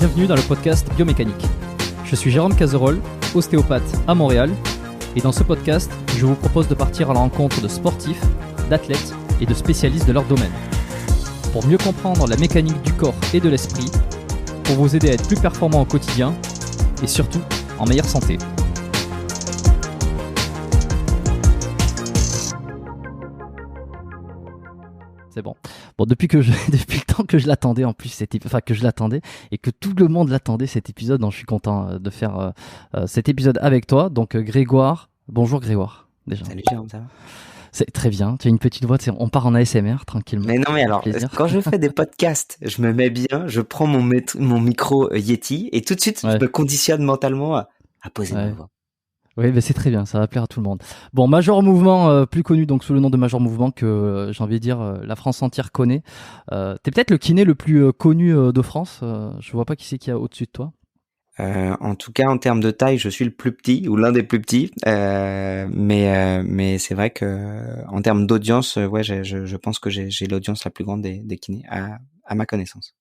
Bienvenue dans le podcast Biomécanique. Je suis Jérôme Cazerolle, ostéopathe à Montréal, et dans ce podcast, je vous propose de partir à la rencontre de sportifs, d'athlètes et de spécialistes de leur domaine. Pour mieux comprendre la mécanique du corps et de l'esprit, pour vous aider à être plus performant au quotidien et surtout en meilleure santé. C'est bon. Bon, depuis le temps que je l'attendais en plus, que je l'attendais et que tout le monde l'attendait cet épisode, donc je suis content de faire cet épisode avec toi. Donc Grégoire, bonjour Grégoire. Déjà. Salut Jérôme, ça va? C'est très bien. Tu as une petite voix, on part en ASMR tranquillement. Mais non, mais alors, quand je fais des podcasts, je me mets bien, je prends mon micro Yeti et tout de suite, je me conditionne mentalement à poser ma voix. Oui, mais c'est très bien, ça va plaire à tout le monde. Bon, Major Mouvement, plus connu donc sous le nom de Major Mouvement, que j'ai envie de dire la France entière connaît. T'es peut-être le kiné le plus connu de France. Je vois pas qui c'est qu'il y a au-dessus de toi. En tout cas, en termes de taille, je suis le plus petit ou l'un des plus petits. Mais c'est vrai que en termes d'audience, je pense que j'ai l'audience la plus grande des kinés à ma connaissance.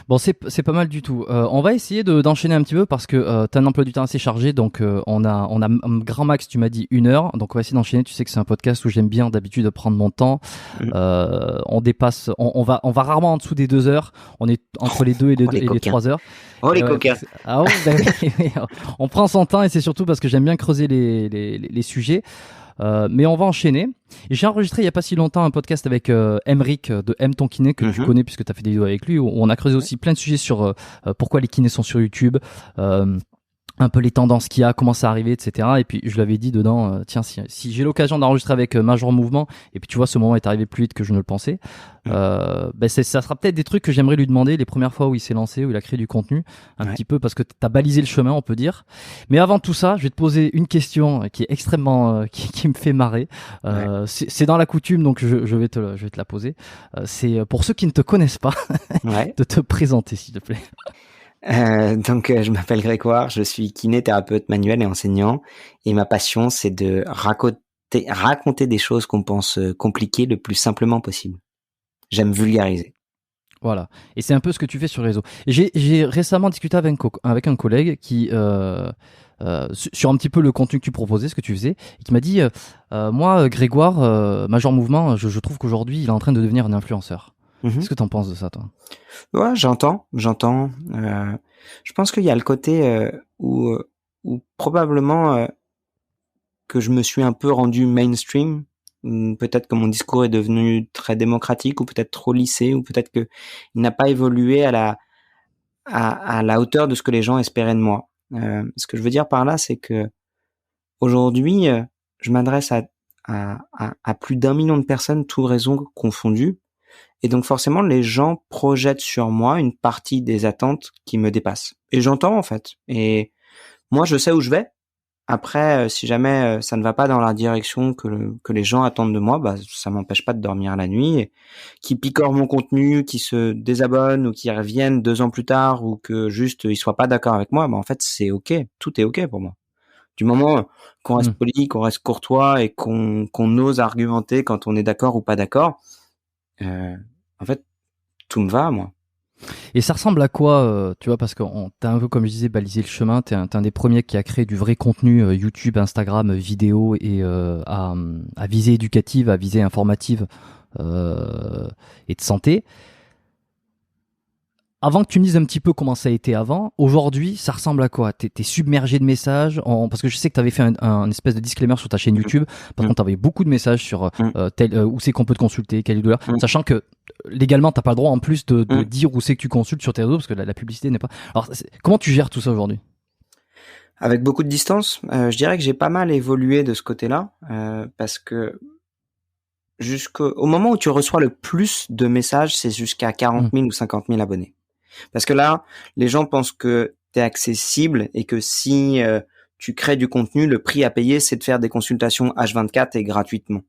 Bon, c'est pas mal du tout. On va essayer d'enchaîner un petit peu parce que t'as un emploi du temps assez chargé, donc on a un grand max, tu m'as dit 1 heure, donc on va essayer d'enchaîner. Tu sais que c'est un podcast où j'aime bien d'habitude prendre mon temps. On dépasse, on va rarement en dessous des 2 heures. On est entre les 2 et les 3 heures. Oh les coquins. Ah ouais, on prend son temps et c'est surtout parce que j'aime bien creuser les sujets. Mais on va enchaîner. Et j'ai enregistré il y a pas si longtemps un podcast avec Emeric de M ton kiné que tu connais puisque tu as fait des vidéos avec lui, où on a creusé aussi plein de sujets sur pourquoi les kinés sont sur YouTube, un peu les tendances qu'il y a, comment ça arrivé, etc. Et puis je lui avais dit dedans, tiens, si j'ai l'occasion d'enregistrer avec Major Mouvement, et puis tu vois, ce moment est arrivé plus vite que je ne le pensais, ça sera peut-être des trucs que j'aimerais lui demander les premières fois où il s'est lancé, où il a créé du contenu, un petit peu, parce que t'as balisé le chemin, on peut dire. Mais avant tout ça, je vais te poser une question qui est extrêmement, qui me fait marrer. C'est dans la coutume, donc je vais te la poser. C'est pour ceux qui ne te connaissent pas, de te présenter, s'il te plaît. Je m'appelle Grégoire, je suis kinésithérapeute manuel et enseignant, et ma passion c'est de raconter des choses qu'on pense compliquées le plus simplement possible. J'aime vulgariser. Voilà, et c'est un peu ce que tu fais sur les réseaux. J'ai récemment discuté avec un collègue qui sur un petit peu le contenu que tu proposais, ce que tu faisais, et qui m'a dit moi Grégoire, Major Mouvement, je trouve qu'aujourd'hui il est en train de devenir un influenceur. Qu'est-ce que t'en penses de ça, toi? Ouais, j'entends. Je pense qu'il y a le côté où probablement que je me suis un peu rendu mainstream. Peut-être que mon discours est devenu très démocratique, ou peut-être trop lissé, ou peut-être que il n'a pas évolué à la hauteur de ce que les gens espéraient de moi. Ce que je veux dire par là, c'est que aujourd'hui, je m'adresse à plus d'1 million de personnes, tous réseaux confondus. Et donc forcément, les gens projettent sur moi une partie des attentes qui me dépassent. Et j'entends en fait. Et moi, je sais où je vais. Après, si jamais ça ne va pas dans la direction que les gens attendent de moi, ça m'empêche pas de dormir la nuit. Et qui picorent mon contenu, qui se désabonnent ou qui reviennent 2 ans plus tard, ou que juste ils soient pas d'accord avec moi, en fait c'est ok. Tout est ok pour moi. Du moment qu'on reste poli, qu'on reste courtois et qu'on ose argumenter quand on est d'accord ou pas d'accord. En fait, tout me va, moi. Et ça ressemble à quoi, tu vois, parce que t'as un peu, comme je disais, balisé le chemin, t'es un des premiers qui a créé du vrai contenu YouTube, Instagram, vidéo, et à visée éducative, à visée informative et de santé. Avant que tu me dises un petit peu comment ça a été avant, aujourd'hui, ça ressemble à quoi? T'es submergé de messages, parce que je sais que t'avais fait un espèce de disclaimer sur ta chaîne YouTube. Par contre, t'avais beaucoup de messages sur où c'est qu'on peut te consulter, quelle douleur, sachant que légalement, t'as pas le droit en plus de dire où c'est que tu consultes sur tes réseaux, parce que la publicité n'est pas. Alors, comment tu gères tout ça aujourd'hui? Avec beaucoup de distance, je dirais que j'ai pas mal évolué de ce côté-là, parce que jusqu'au moment où tu reçois le plus de messages, c'est jusqu'à 40 000 ou 50 000 abonnés. Parce que là, les gens pensent que t'es accessible et que si tu crées du contenu, le prix à payer, c'est de faire des consultations H24 et gratuitement.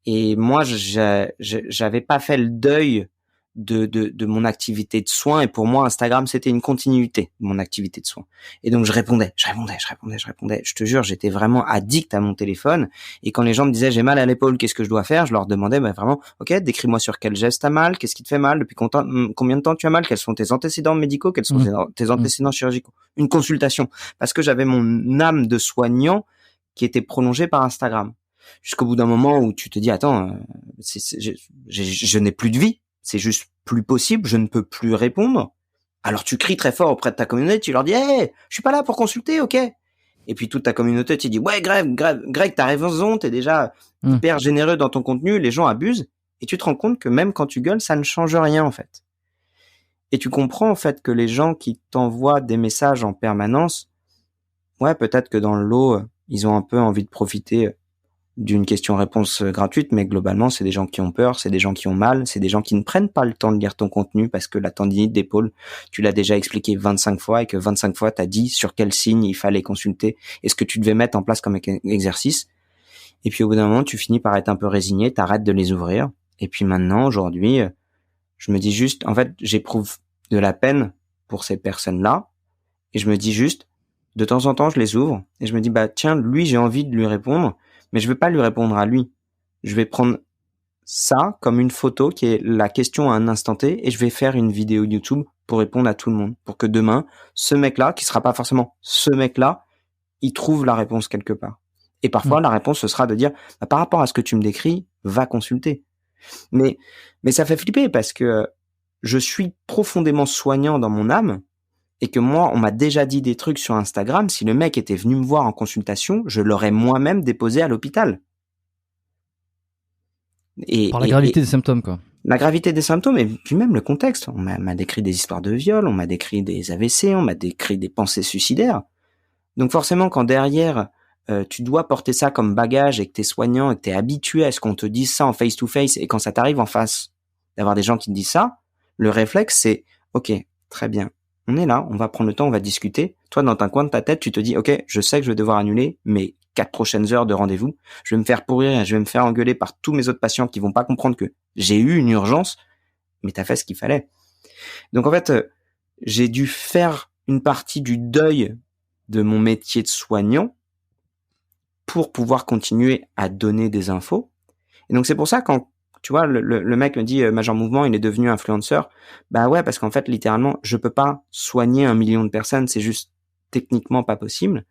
Et moi, j'avais pas fait le deuil de mon activité de soins. Et pour moi, Instagram, c'était une continuité de mon activité de soins. Et donc, je répondais. Je te jure, j'étais vraiment addict à mon téléphone. Et quand les gens me disaient, j'ai mal à l'épaule, qu'est-ce que je dois faire? Je leur demandais, vraiment, ok, décris-moi sur quel geste t'as mal, qu'est-ce qui te fait mal, depuis combien de temps tu as mal, quels sont tes antécédents médicaux, quels sont tes antécédents chirurgicaux. Une consultation. Parce que j'avais mon âme de soignant qui était prolongée par Instagram. Jusqu'au bout d'un moment où tu te dis, attends, je n'ai plus de vie. C'est juste plus possible, je ne peux plus répondre. Alors tu cries très fort auprès de ta communauté, tu leur dis, hey, je suis pas là pour consulter, ok? Et puis toute ta communauté, tu dis, ouais, Greg, t'as raison, t'es déjà hyper généreux dans ton contenu, les gens abusent. Et tu te rends compte que même quand tu gueules, ça ne change rien, en fait. Et tu comprends, en fait, que les gens qui t'envoient des messages en permanence, ouais, peut-être que dans le lot, ils ont un peu envie de profiter d'une question-réponse gratuite, mais globalement, c'est des gens qui ont peur, c'est des gens qui ont mal, c'est des gens qui ne prennent pas le temps de lire ton contenu parce que la tendinite d'épaule, tu l'as déjà expliqué 25 fois et que 25 fois, t'as dit sur quel signe il fallait consulter et ce que tu devais mettre en place comme exercice. Et puis au bout d'un moment, tu finis par être un peu résigné, t'arrêtes de les ouvrir. Et puis maintenant, aujourd'hui, je me dis juste, en fait, j'éprouve de la peine pour ces personnes-là et je me dis juste, de temps en temps, je les ouvre et je me dis, tiens, lui, j'ai envie de lui répondre. Mais je vais pas lui répondre à lui. Je vais prendre ça comme une photo qui est la question à un instant T et je vais faire une vidéo YouTube pour répondre à tout le monde. Pour que demain, ce mec-là, qui sera pas forcément ce mec-là, il trouve la réponse quelque part. Et parfois, la réponse, ce sera de dire, par rapport à ce que tu me décris, va consulter. Mais ça fait flipper parce que je suis profondément soignant dans mon âme et que moi, on m'a déjà dit des trucs sur Instagram. Si le mec était venu me voir en consultation, je l'aurais moi-même déposé à l'hôpital. Par la gravité des symptômes, quoi. La gravité des symptômes et puis même le contexte. On m'a décrit des histoires de viol, on m'a décrit des AVC, on m'a décrit des pensées suicidaires. Donc forcément, quand derrière, tu dois porter ça comme bagage et que t'es soignant et que t'es habitué à ce qu'on te dise ça en face-to-face et quand ça t'arrive en face d'avoir des gens qui te disent ça, le réflexe, c'est « Ok, très bien. On est là, on va prendre le temps, on va discuter. » Toi, dans un coin de ta tête, tu te dis « Ok, je sais que je vais devoir annuler mes 4 prochaines heures de rendez-vous. Je vais me faire pourrir et je vais me faire engueuler par tous mes autres patients qui vont pas comprendre que j'ai eu une urgence, mais t'as fait ce qu'il fallait. » Donc en fait, j'ai dû faire une partie du deuil de mon métier de soignant pour pouvoir continuer à donner des infos. Et donc c'est pour ça quand tu vois, le mec me dit Major Mouvement, il est devenu influenceur. Bah ouais, parce qu'en fait, littéralement, je peux pas soigner 1 million de personnes, c'est juste techniquement pas possible.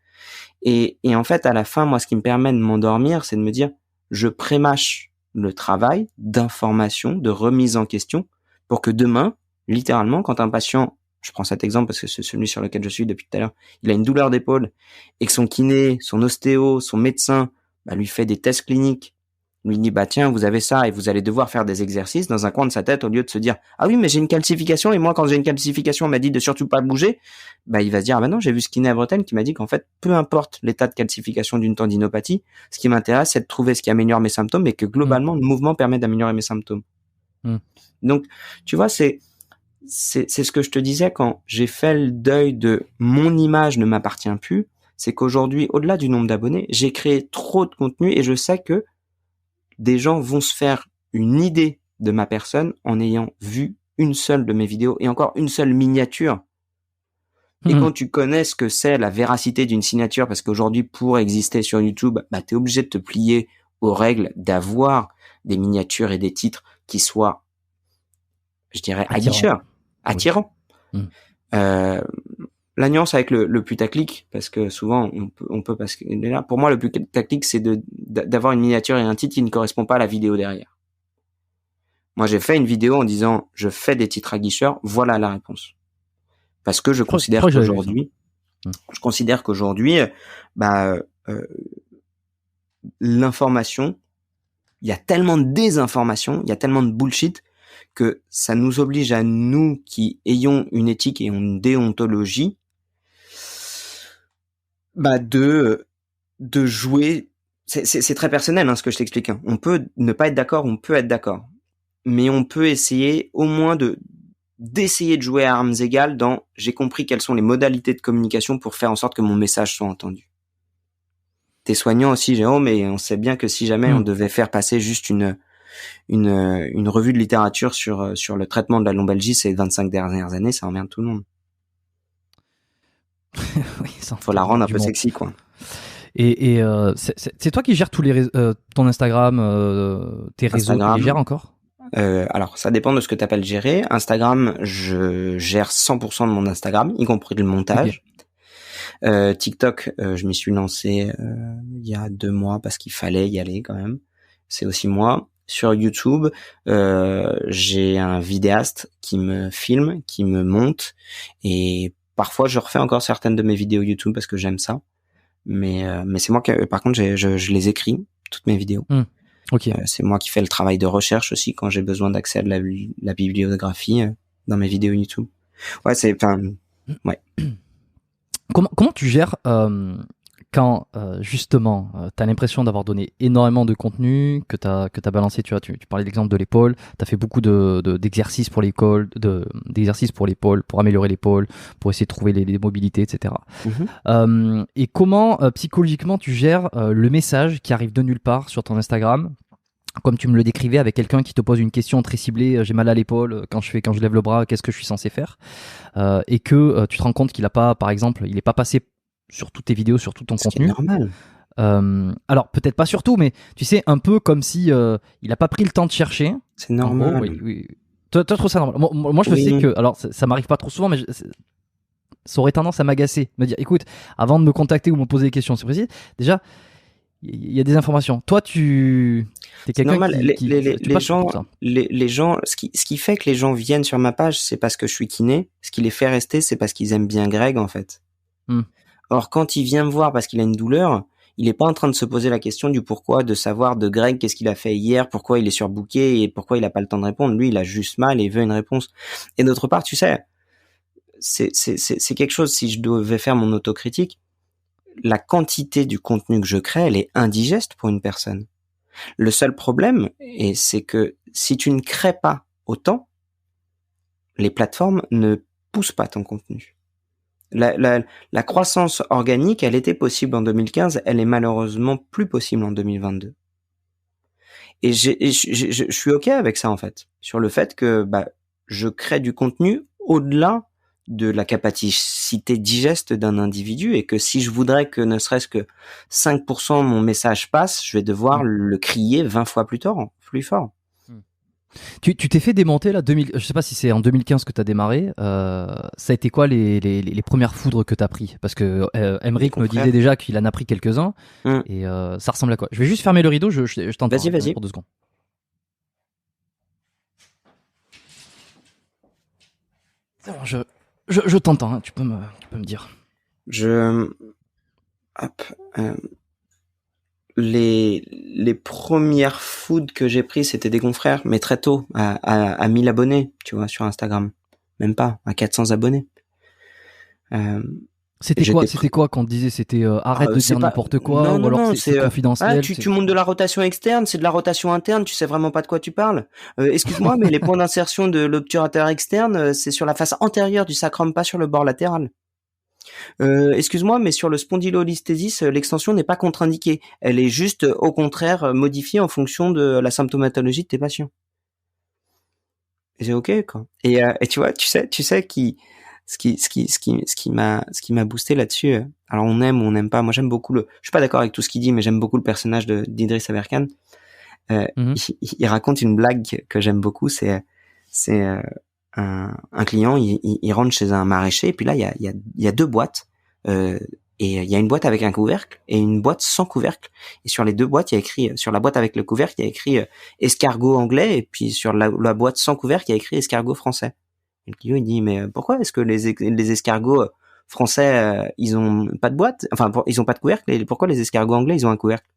Et en fait, à la fin, moi, ce qui me permet de m'endormir, c'est de me dire, je prémâche le travail d'information, de remise en question, pour que demain, littéralement, quand un patient, je prends cet exemple parce que c'est celui sur lequel je suis depuis tout à l'heure, il a une douleur d'épaule et que son kiné, son ostéo, son médecin, lui fait des tests cliniques, lui dit tiens, vous avez ça et vous allez devoir faire des exercices dans un coin de sa tête, au lieu de se dire ah oui mais j'ai une calcification et moi quand j'ai une calcification on m'a dit de surtout pas bouger, il va se dire ah non, j'ai vu ce kiné à Bretagne qui m'a dit qu'en fait peu importe l'état de calcification d'une tendinopathie, ce qui m'intéresse c'est de trouver ce qui améliore mes symptômes et que globalement le mouvement permet d'améliorer mes symptômes. Donc tu vois, c'est ce que je te disais quand j'ai fait le deuil de mon image ne m'appartient plus, c'est qu'aujourd'hui au-delà du nombre d'abonnés, j'ai créé trop de contenu et je sais que des gens vont se faire une idée de ma personne en ayant vu une seule de mes vidéos et encore une seule miniature. Et quand tu connais ce que c'est la véracité d'une signature, parce qu'aujourd'hui, pour exister sur YouTube, t'es obligé de te plier aux règles d'avoir des miniatures et des titres qui soient, je dirais, aguicheurs, attirants. Oui. La nuance avec le putaclic, parce que souvent on peut parce que là, pour moi le putaclic c'est d'avoir une miniature et un titre qui ne correspond pas à la vidéo derrière. Moi j'ai fait une vidéo en disant je fais des titres aguicheurs, voilà la réponse. Parce que je considère qu'aujourd'hui, l'information, il y a tellement de désinformation, il y a tellement de bullshit que ça nous oblige à nous qui ayons une éthique et une déontologie de jouer. C'est très personnel ce que je t'explique. On peut ne pas être d'accord, on peut être d'accord, mais on peut essayer au moins d'essayer de jouer à armes égales dans j'ai compris quelles sont les modalités de communication pour faire en sorte que mon message soit entendu. T'es soignant aussi, Jérôme, et on sait bien que si jamais on devait faire passer juste une une revue de littérature sur le traitement de la lombalgie ces 25 dernières années, ça emmerde tout le monde. Oui, ça Faut la rendre un peu sexy, quoi. Et c'est toi qui gères tous les ton Instagram, tes réseaux, tu les gères encore? Alors, ça dépend de ce que tu appelles gérer. Instagram, je gère 100% de mon Instagram, y compris le montage. Okay. TikTok, je m'y suis lancé il y a 2 mois parce qu'il fallait y aller quand même. C'est aussi moi. Sur YouTube, j'ai un vidéaste qui me filme, qui me monte, et parfois je refais encore certaines de mes vidéos YouTube parce que j'aime ça. Mais c'est moi qui, par contre, je les écris, toutes mes vidéos. Okay. C'est moi qui fais le travail de recherche aussi quand j'ai besoin d'accès à la bibliographie dans mes vidéos YouTube. Ouais, ouais. Comment tu gères quand justement t'as l'impression d'avoir donné énormément de contenu, que t'as balancé, tu parlais de l'exemple de l'épaule, t'as fait beaucoup d'exercices pour l'épaule, d'exercices pour l'épaule, pour améliorer l'épaule, pour essayer de trouver les mobilités, etc. Et comment psychologiquement tu gères le message qui arrive de nulle part sur ton Instagram, comme tu me le décrivais, avec quelqu'un qui te pose une question très ciblée, j'ai mal à l'épaule, quand je lève le bras, qu'est-ce que je suis censé faire, et que tu te rends compte qu'il a pas, par exemple, il est pas passé sur toutes tes vidéos, sur tout ton contenu. C'est normal. Alors peut-être pas sur tout, mais tu sais, un peu comme si il a pas pris le temps de chercher. C'est normal. Gros, oui. Toi, trouves ça normal? Moi, je sais que, alors ça m'arrive pas trop souvent, mais ça aurait tendance à m'agacer, me dire, écoute, avant de me contacter ou me poser des questions, c'est précis. Déjà, il y a des informations. Toi, t'es quelqu'un les gens, ce qui fait que les gens viennent sur ma page, c'est parce que je suis kiné. Ce qui les fait rester, c'est parce qu'ils aiment bien Greg, en fait. Or, quand il vient me voir parce qu'il a une douleur, il est pas en train de se poser la question du pourquoi, de savoir de Greg qu'est-ce qu'il a fait hier, pourquoi il est surbooké et pourquoi il a pas le temps de répondre. Lui, il a juste mal et il veut une réponse. Et d'autre part, tu sais, c'est quelque chose, si je devais faire mon autocritique, la quantité du contenu que je crée, elle est indigeste pour une personne. Le seul problème, c'est que si tu ne crées pas autant, les plateformes ne poussent pas ton contenu. La croissance organique, elle était possible en 2015, elle est malheureusement plus possible en 2022. Et je suis OK avec ça, en fait, sur le fait que je crée du contenu au-delà de la capacité digeste d'un individu, et que si je voudrais que ne serait-ce que 5% de mon message passe, je vais devoir le crier 20 fois plus fort. Tu t'es fait démonter là, je sais pas si c'est en 2015 que tu as démarré, ça a été quoi les premières foudres que tu as pris? Parce que Emric me disait déjà qu'il en a pris quelques-uns, et ça ressemble à quoi? Je vais juste fermer le rideau, je t'entends. Vas-y. Pour 2 secondes. C'est bon, je t'entends, hein, tu peux me dire. Les premières food que j'ai pris, c'était des confrères, mais très tôt, à 1000 abonnés, tu vois, sur Instagram. Même pas, à 400 abonnés. C'était quoi quand on te disait? C'était arrête de dire n'importe quoi, ou alors c'est confidentiel? Tu montes de la rotation externe, c'est de la rotation interne, tu sais vraiment pas de quoi tu parles. Excuse-moi, mais les points d'insertion de l'obturateur externe, c'est sur la face antérieure du sacrum, pas sur le bord latéral. Excuse-moi, mais sur le spondylolisthésis, l'extension n'est pas contre-indiquée. Elle est juste, au contraire, modifiée en fonction de la symptomatologie de tes patients. Et c'est OK, quoi. Et tu vois, tu sais ce qui m'a boosté là-dessus. Alors on aime ou on n'aime pas. Moi j'aime beaucoup je suis pas d'accord avec tout ce qu'il dit, mais j'aime beaucoup le personnage d'Idriss Aberkan. Il raconte une blague que j'aime beaucoup. C'est un client, il rentre chez un maraîcher, et puis là il y a 2 boîtes, et il y a une boîte avec un couvercle et une boîte sans couvercle, et sur les 2 boîtes il y a écrit, sur la boîte avec le couvercle il y a écrit escargot anglais, et puis sur la boîte sans couvercle il y a écrit escargot français. Et le client il dit, mais pourquoi est-ce que les escargots français ils ont pas de boîte, enfin ils ont pas de couvercle, et pourquoi les escargots anglais ils ont un couvercle?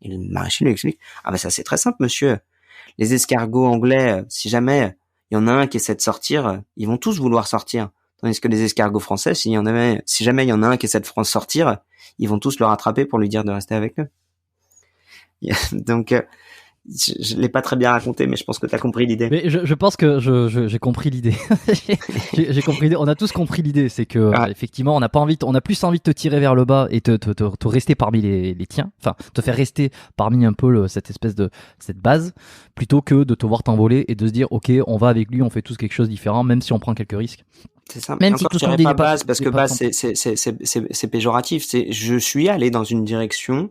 Et le maraîcher lui explique, ça c'est très simple monsieur, les escargots anglais, si jamais il y en a un qui essaie de sortir, ils vont tous vouloir sortir. Tandis que les escargots français, si jamais il y en a un qui essaie de sortir, ils vont tous le rattraper pour lui dire de rester avec eux. Donc, Je l'ai pas très bien raconté, mais je pense que tu as compris l'idée. Mais je pense que j'ai compris l'idée. J'ai compris l'idée. On a tous compris l'idée. C'est que, effectivement, on a plus envie de te tirer vers le bas et te rester parmi les tiens. Enfin, te faire rester parmi un peu cette base, plutôt que de te voir t'envoler et de se dire, OK, on va avec lui, on fait tous quelque chose de différent, même si on prend quelques risques. C'est ça. Même si tout ce qu'on dit pas base, parce que base, c'est péjoratif. Je suis allé dans une direction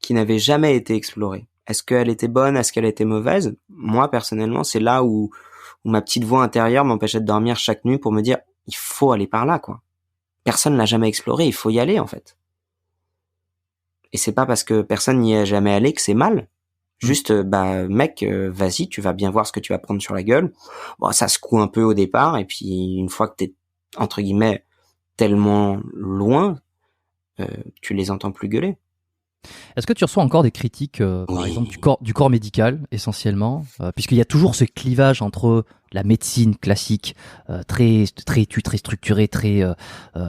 qui n'avait jamais été explorée. Est-ce qu'elle était bonne? Est-ce qu'elle était mauvaise? Moi, personnellement, c'est là où ma petite voix intérieure m'empêchait de dormir chaque nuit pour me dire, il faut aller par là, quoi. Personne l'a jamais exploré, il faut y aller, en fait. Et c'est pas parce que personne n'y est jamais allé que c'est mal. Juste, mec, vas-y, tu vas bien voir ce que tu vas prendre sur la gueule. Bon, ça secoue un peu au départ, et puis une fois que t'es, entre guillemets, tellement loin, tu les entends plus gueuler. Est-ce que tu reçois encore des critiques, par exemple, du corps médical, essentiellement, puisqu'il y a toujours ce clivage entre la médecine classique, très étude, très structurée,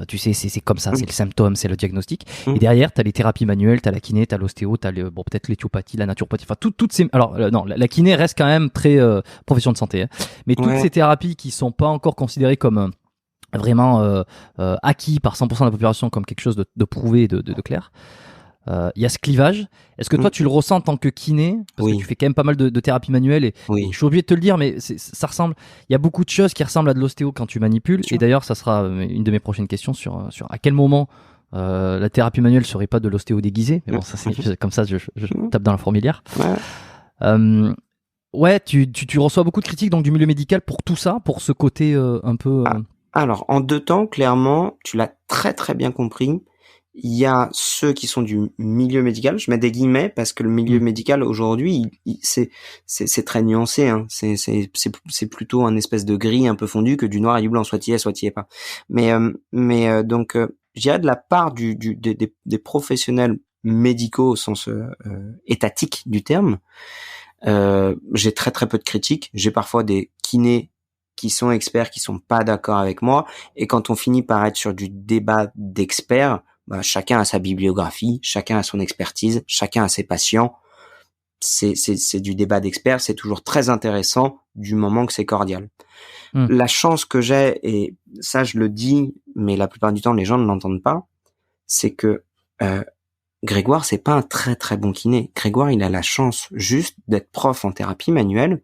tu sais, c'est comme ça, c'est le symptôme, c'est le diagnostic. Et derrière, t'as les thérapies manuelles, t'as la kiné, t'as l'ostéo, peut-être l'éthiopathie, la naturopathie, enfin, toutes ces, alors, non, la kiné reste quand même très, profession de santé, hein. Mais toutes ces thérapies qui sont pas encore considérées comme, vraiment, acquis par 100% de la population comme quelque chose de prouvé, de clair. Il y a ce clivage. Est-ce que toi tu le ressens en tant que kiné, parce que tu fais quand même pas mal de thérapie manuelle et je suis obligé de te le dire, mais ça ressemble. Il y a beaucoup de choses qui ressemblent à de l'ostéo quand tu manipules. Et d'ailleurs, ça sera une de mes prochaines questions sur à quel moment la thérapie manuelle serait pas de l'ostéo déguisé. Mais bon, ça c'est comme ça, je tape dans la fourmilière. Ouais, tu reçois beaucoup de critiques donc du milieu médical pour tout ça, pour ce côté un peu. Alors, en 2 temps, clairement, tu l'as très très bien compris. Il y a ceux qui sont du milieu médical, je mets des guillemets parce que le milieu médical aujourd'hui, c'est très nuancé, hein. C'est plutôt un espèce de gris un peu fondu que du noir et du blanc, soit tu y es pas. Mais donc, je dirais de la part des professionnels médicaux au sens étatique du terme, j'ai très très peu de critiques. J'ai parfois des kinés qui sont experts qui sont pas d'accord avec moi, et quand on finit par être sur du débat d'experts, chacun a sa bibliographie, chacun a son expertise, chacun a ses patients. C'est du débat d'experts, c'est toujours très intéressant du moment que c'est cordial. La chance que j'ai, et ça je le dis, mais la plupart du temps les gens ne l'entendent pas, c'est que Grégoire, c'est pas un très très bon kiné. Grégoire, il a la chance juste d'être prof en thérapie manuelle,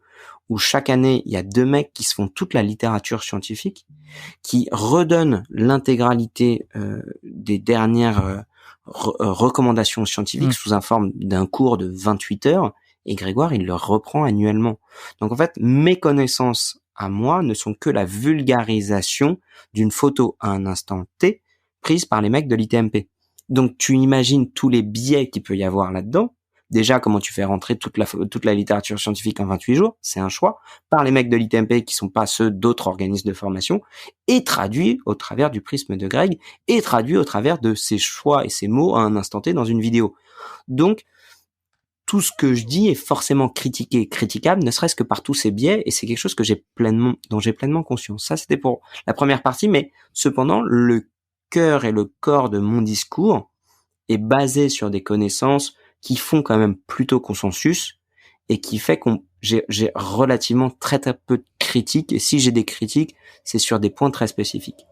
où chaque année, il y a 2 mecs qui se font toute la littérature scientifique, qui redonnent l'intégralité des dernières recommandations scientifiques sous un forme d'un cours de 28 heures, et Grégoire, il le reprend annuellement. Donc en fait, mes connaissances à moi ne sont que la vulgarisation d'une photo à un instant T prise par les mecs de l'ITMP. Donc tu imagines tous les biais qu'il peut y avoir là-dedans. Déjà, comment tu fais rentrer toute la littérature scientifique en 28 jours, c'est un choix, par les mecs de l'ITMP qui sont pas ceux d'autres organismes de formation, et traduit au travers du prisme de Greg, et traduit au travers de ses choix et ses mots à un instant T dans une vidéo. Donc, tout ce que je dis est forcément critiqué, critiquable, ne serait-ce que par tous ces biais, et c'est quelque chose dont j'ai pleinement conscience. Ça, c'était pour la première partie, mais cependant, le cœur et le corps de mon discours est basé sur des connaissances qui font quand même plutôt consensus, et qui fait j'ai relativement très très peu de critiques, et si j'ai des critiques, c'est sur des points très spécifiques.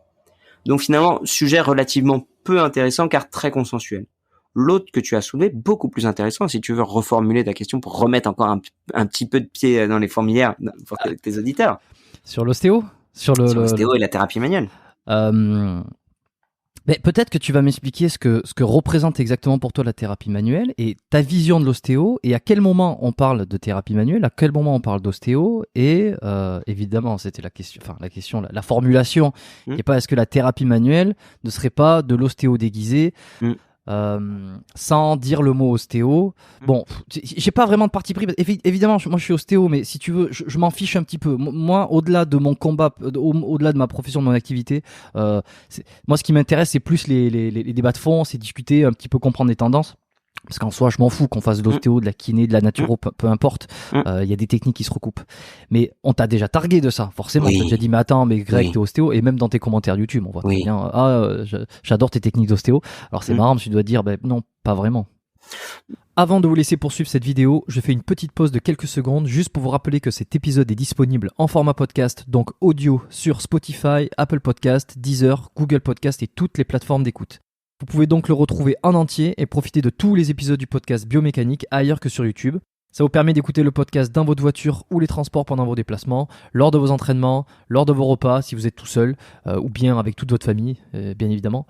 Donc finalement, sujet relativement peu intéressant car très consensuel. L'autre que tu as soulevé, beaucoup plus intéressant, si tu veux reformuler ta question pour remettre encore un petit peu de pied dans les fourmilières pour tes auditeurs. Sur l'ostéo? Sur l'ostéo et la thérapie manuelle. Mais peut-être que tu vas m'expliquer ce que représente exactement pour toi la thérapie manuelle et ta vision de l'ostéo, et à quel moment on parle de thérapie manuelle, à quel moment on parle d'ostéo, et évidemment c'était la formulation n'est pas est-ce que la thérapie manuelle ne serait pas de l'ostéo déguisé, sans dire le mot ostéo. Bon, j'ai pas vraiment de parti pris. Évidemment, moi je suis ostéo, mais si tu veux, je m'en fiche un petit peu. Moi, au-delà de mon combat, au-delà de ma profession, de mon activité, moi ce qui m'intéresse, c'est plus les débats de fond, c'est discuter, un petit peu comprendre les tendances. Parce qu'en soi, je m'en fous qu'on fasse de l'ostéo, de la kiné, de la naturo, peu importe. Il y a des techniques qui se recoupent. Mais on t'a déjà targué de ça, forcément. On t'a déjà dit, mais attends, mais Greg, t'es ostéo. Et même dans tes commentaires YouTube, on voit très bien, j'adore tes techniques d'ostéo. Alors c'est marrant, mais tu dois dire, non, pas vraiment. Avant de vous laisser poursuivre cette vidéo, je fais une petite pause de quelques secondes juste pour vous rappeler que cet épisode est disponible en format podcast, donc audio sur Spotify, Apple Podcast, Deezer, Google Podcast et toutes les plateformes d'écoute. Vous pouvez donc le retrouver en entier et profiter de tous les épisodes du podcast Biomécanique ailleurs que sur YouTube. Ça vous permet d'écouter le podcast dans votre voiture ou les transports pendant vos déplacements, lors de vos entraînements, lors de vos repas si vous êtes tout seul, ou bien avec toute votre famille, bien évidemment.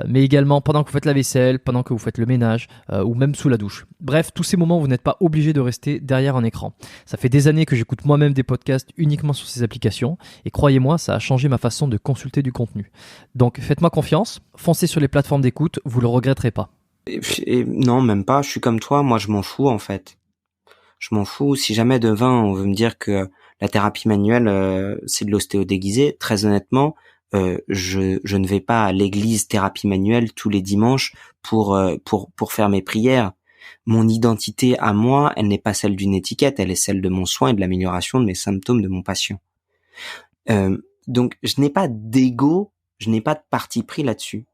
Mais également pendant que vous faites la vaisselle, pendant que vous faites le ménage, ou même sous la douche. Bref, tous ces moments où vous n'êtes pas obligé de rester derrière un écran. Ça fait des années que j'écoute moi-même des podcasts uniquement sur ces applications, et croyez-moi, ça a changé ma façon de consulter du contenu. Donc faites-moi confiance, foncez sur les plateformes d'écoute, vous le regretterez pas. Et non, même pas, je suis comme toi, moi je m'en fous en fait. Je m'en fous. Si jamais demain on veut me dire que la thérapie manuelle c'est de l'ostéo déguisé, très honnêtement, je ne vais pas à l'église thérapie manuelle tous les dimanches pour faire mes prières. Mon identité à moi, elle n'est pas celle d'une étiquette, elle est celle de mon soin et de l'amélioration de mes symptômes de mon patient. Donc je n'ai pas d'ego, je n'ai pas de parti pris là-dessus.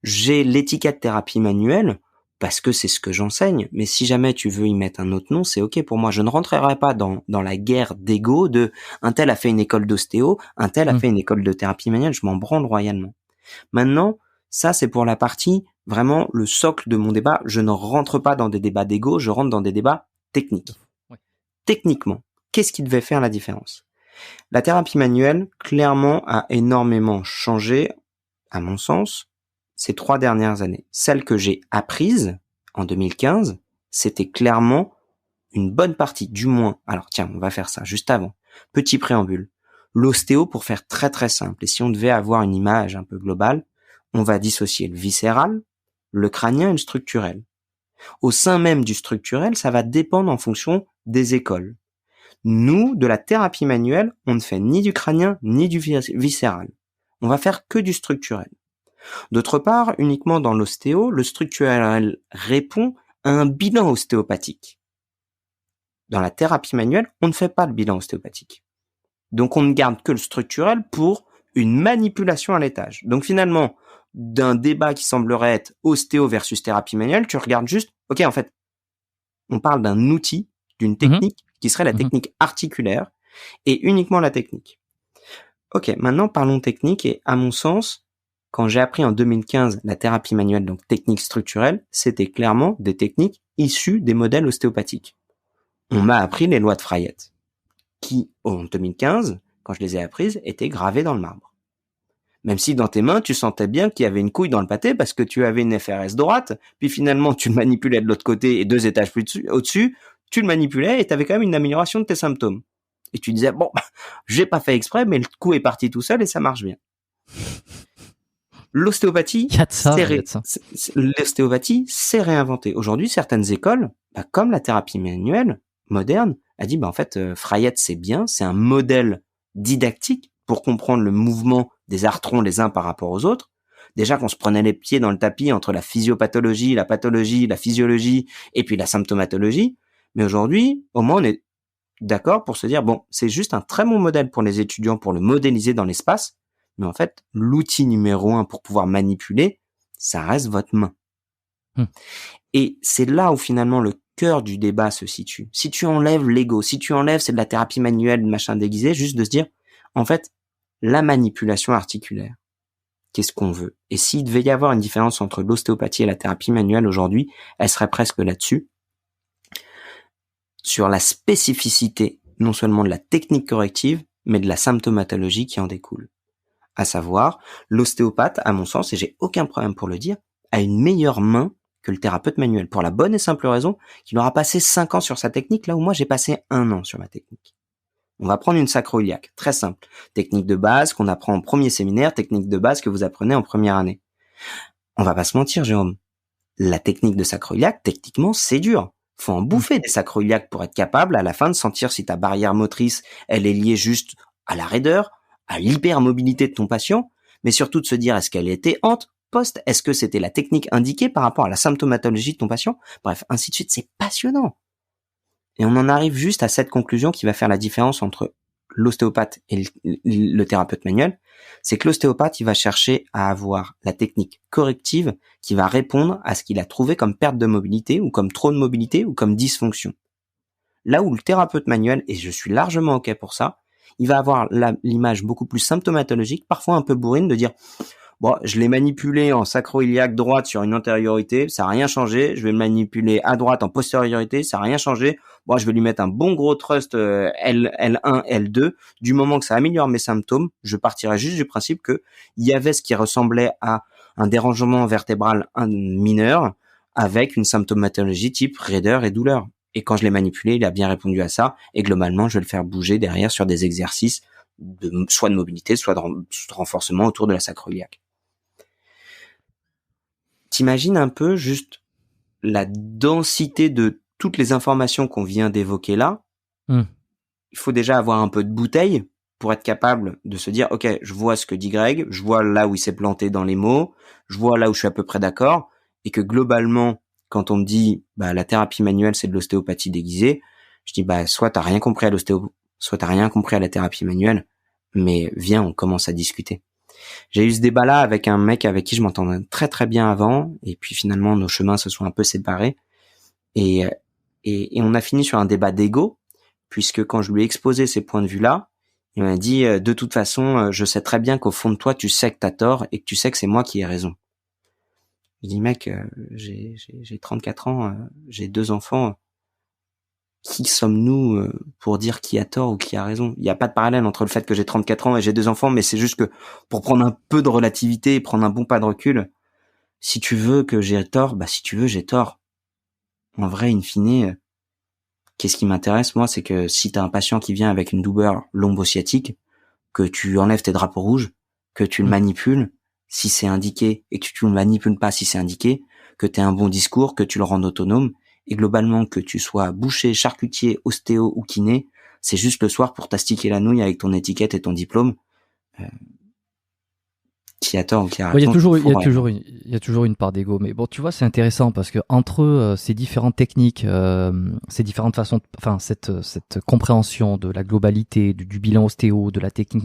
J'ai l'étiquette thérapie manuelle parce que c'est ce que j'enseigne, mais si jamais tu veux y mettre un autre nom, c'est ok pour moi. Je ne rentrerai pas dans la guerre d'ego de un tel a fait une école d'ostéo, un tel a fait une école de thérapie manuelle, je m'en branle royalement. Maintenant, ça c'est pour la partie vraiment le socle de mon débat. Je ne rentre pas dans des débats d'ego, je rentre dans des débats techniques. Ouais. Techniquement, qu'est-ce qui devait faire la différence? La thérapie manuelle, clairement, a énormément changé, à mon sens, ces 3 dernières années. Celle que j'ai apprise en 2015, c'était clairement une bonne partie, du moins. Alors tiens, on va faire ça juste avant. Petit préambule. L'ostéo, pour faire très très simple, et si on devait avoir une image un peu globale, on va dissocier le viscéral, le crânien et le structurel. Au sein même du structurel, ça va dépendre en fonction des écoles. Nous, de la thérapie manuelle, on ne fait ni du crânien ni du viscéral. On va faire que du structurel. D'autre part, uniquement dans l'ostéo, le structurel répond à un bilan ostéopathique. Dans la thérapie manuelle, on ne fait pas de bilan ostéopathique. Donc on ne garde que le structurel pour une manipulation à l'étage. Donc finalement, d'un débat qui semblerait être ostéo versus thérapie manuelle, tu regardes juste, ok, en fait, on parle d'un outil, d'une technique qui serait la technique articulaire et uniquement la technique. Ok, maintenant parlons technique et à mon sens, quand j'ai appris en 2015 la thérapie manuelle, donc technique structurelle, c'était clairement des techniques issues des modèles ostéopathiques. On m'a appris les lois de Frayet, qui, en 2015, quand je les ai apprises, étaient gravées dans le marbre. Même si dans tes mains, tu sentais bien qu'il y avait une couille dans le pâté parce que tu avais une FRS droite, puis finalement tu le manipulais de l'autre côté et 2 étages plus au-dessus, tu le manipulais et tu avais quand même une amélioration de tes symptômes. Et tu disais, bon, j'ai pas fait exprès, mais le coup est parti tout seul et ça marche bien. L'ostéopathie s'est réinventée. Aujourd'hui, certaines écoles, comme la thérapie manuelle moderne, a dit, en fait, Frayet, c'est bien, c'est un modèle didactique pour comprendre le mouvement des arthrons les uns par rapport aux autres. Déjà qu'on se prenait les pieds dans le tapis entre la physiopathologie, la pathologie, la physiologie et puis la symptomatologie. Mais aujourd'hui, au moins, on est d'accord pour se dire, bon, c'est juste un très bon modèle pour les étudiants pour le modéliser dans l'espace. Mais en fait, l'outil numéro 1 pour pouvoir manipuler, ça reste votre main. Et c'est là où finalement le cœur du débat se situe. Si tu enlèves l'ego, si tu enlèves c'est de la thérapie manuelle, machin déguisé, juste de se dire, en fait, la manipulation articulaire, qu'est-ce qu'on veut? Et s'il devait y avoir une différence entre l'ostéopathie et la thérapie manuelle aujourd'hui, elle serait presque là-dessus, sur la spécificité, non seulement de la technique corrective, mais de la symptomatologie qui en découle. À savoir, l'ostéopathe, à mon sens, et j'ai aucun problème pour le dire, a une meilleure main que le thérapeute manuel, pour la bonne et simple raison qu'il aura passé 5 ans sur sa technique, là où moi j'ai passé 1 an sur ma technique. On va prendre une sacro-iliaque, très simple. Technique de base qu'on apprend en premier séminaire, technique de base que vous apprenez en première année. On va pas se mentir, Jérôme. La technique de sacro-iliaque, techniquement, c'est dur. Faut en bouffer des sacro-iliaques pour être capable, à la fin, de sentir si ta barrière motrice, elle est liée juste à la raideur, à l'hypermobilité de ton patient, mais surtout de se dire est-ce qu'elle était ante, post, est-ce que c'était la technique indiquée par rapport à la symptomatologie de ton patient, bref, ainsi de suite, c'est passionnant. Et on en arrive juste à cette conclusion qui va faire la différence entre l'ostéopathe et le thérapeute manuel, c'est que l'ostéopathe, il va chercher à avoir la technique corrective qui va répondre à ce qu'il a trouvé comme perte de mobilité ou comme trop de mobilité ou comme dysfonction. Là où le thérapeute manuel, et je suis largement OK pour ça, il va avoir l'image beaucoup plus symptomatologique, parfois un peu bourrine, de dire bon, je l'ai manipulé en sacro-iliaque droite sur une antériorité, ça n'a rien changé. Je vais le manipuler à droite en postériorité, ça n'a rien changé. Bon, je vais lui mettre un bon gros thrust L1, L2. Du moment que ça améliore mes symptômes, je partirai juste du principe que il y avait ce qui ressemblait à un dérangement vertébral mineur avec une symptomatologie type raideur et douleur. Et quand je l'ai manipulé, il a bien répondu à ça. Et globalement, je vais le faire bouger derrière sur des exercices soit de mobilité, soit de renforcement autour de la sacro-iliaque. T'imagines un peu juste la densité de toutes les informations qu'on vient d'évoquer là. Il faut déjà avoir un peu de bouteille pour être capable de se dire, OK, je vois ce que dit Greg, je vois là où il s'est planté dans les mots, je vois là où je suis à peu près d'accord, et que globalement, quand on me dit, la thérapie manuelle, c'est de l'ostéopathie déguisée, je dis, soit t'as rien compris à l'ostéo, soit t'as rien compris à la thérapie manuelle, mais viens, on commence à discuter. J'ai eu ce débat-là avec un mec avec qui je m'entendais très très bien avant, et puis finalement nos chemins se sont un peu séparés, et on a fini sur un débat d'ego, puisque quand je lui ai exposé ces points de vue-là, il m'a dit de toute façon, je sais très bien qu'au fond de toi, tu sais que t'as tort et que tu sais que c'est moi qui ai raison. Je dis mec, j'ai 34 ans, j'ai 2 enfants. Qui sommes-nous pour dire qui a tort ou qui a raison? Il n'y a pas de parallèle entre le fait que j'ai 34 ans et j'ai 2 enfants, mais c'est juste que pour prendre un peu de relativité et prendre un bon pas de recul, si tu veux que j'ai tort, si tu veux, j'ai tort. En vrai, in fine, qu'est-ce qui m'intéresse, moi, c'est que si t'as un patient qui vient avec une douleur lombo-sciatique, que tu enlèves tes drapeaux rouges, que tu le manipules, si c'est indiqué, et que tu le manipules pas si c'est indiqué, que t'aies un bon discours, que tu le rendes autonome, et globalement que tu sois boucher, charcutier, ostéo ou kiné, c'est juste le soir pour t'astiquer la nouille avec ton étiquette et ton diplôme. Qui a tort ou qui a raison. Il y a toujours une part d'ego, mais bon, tu vois, c'est intéressant parce que entre ces différentes techniques, ces différentes façons, cette compréhension de la globalité, du bilan ostéo, de la technique,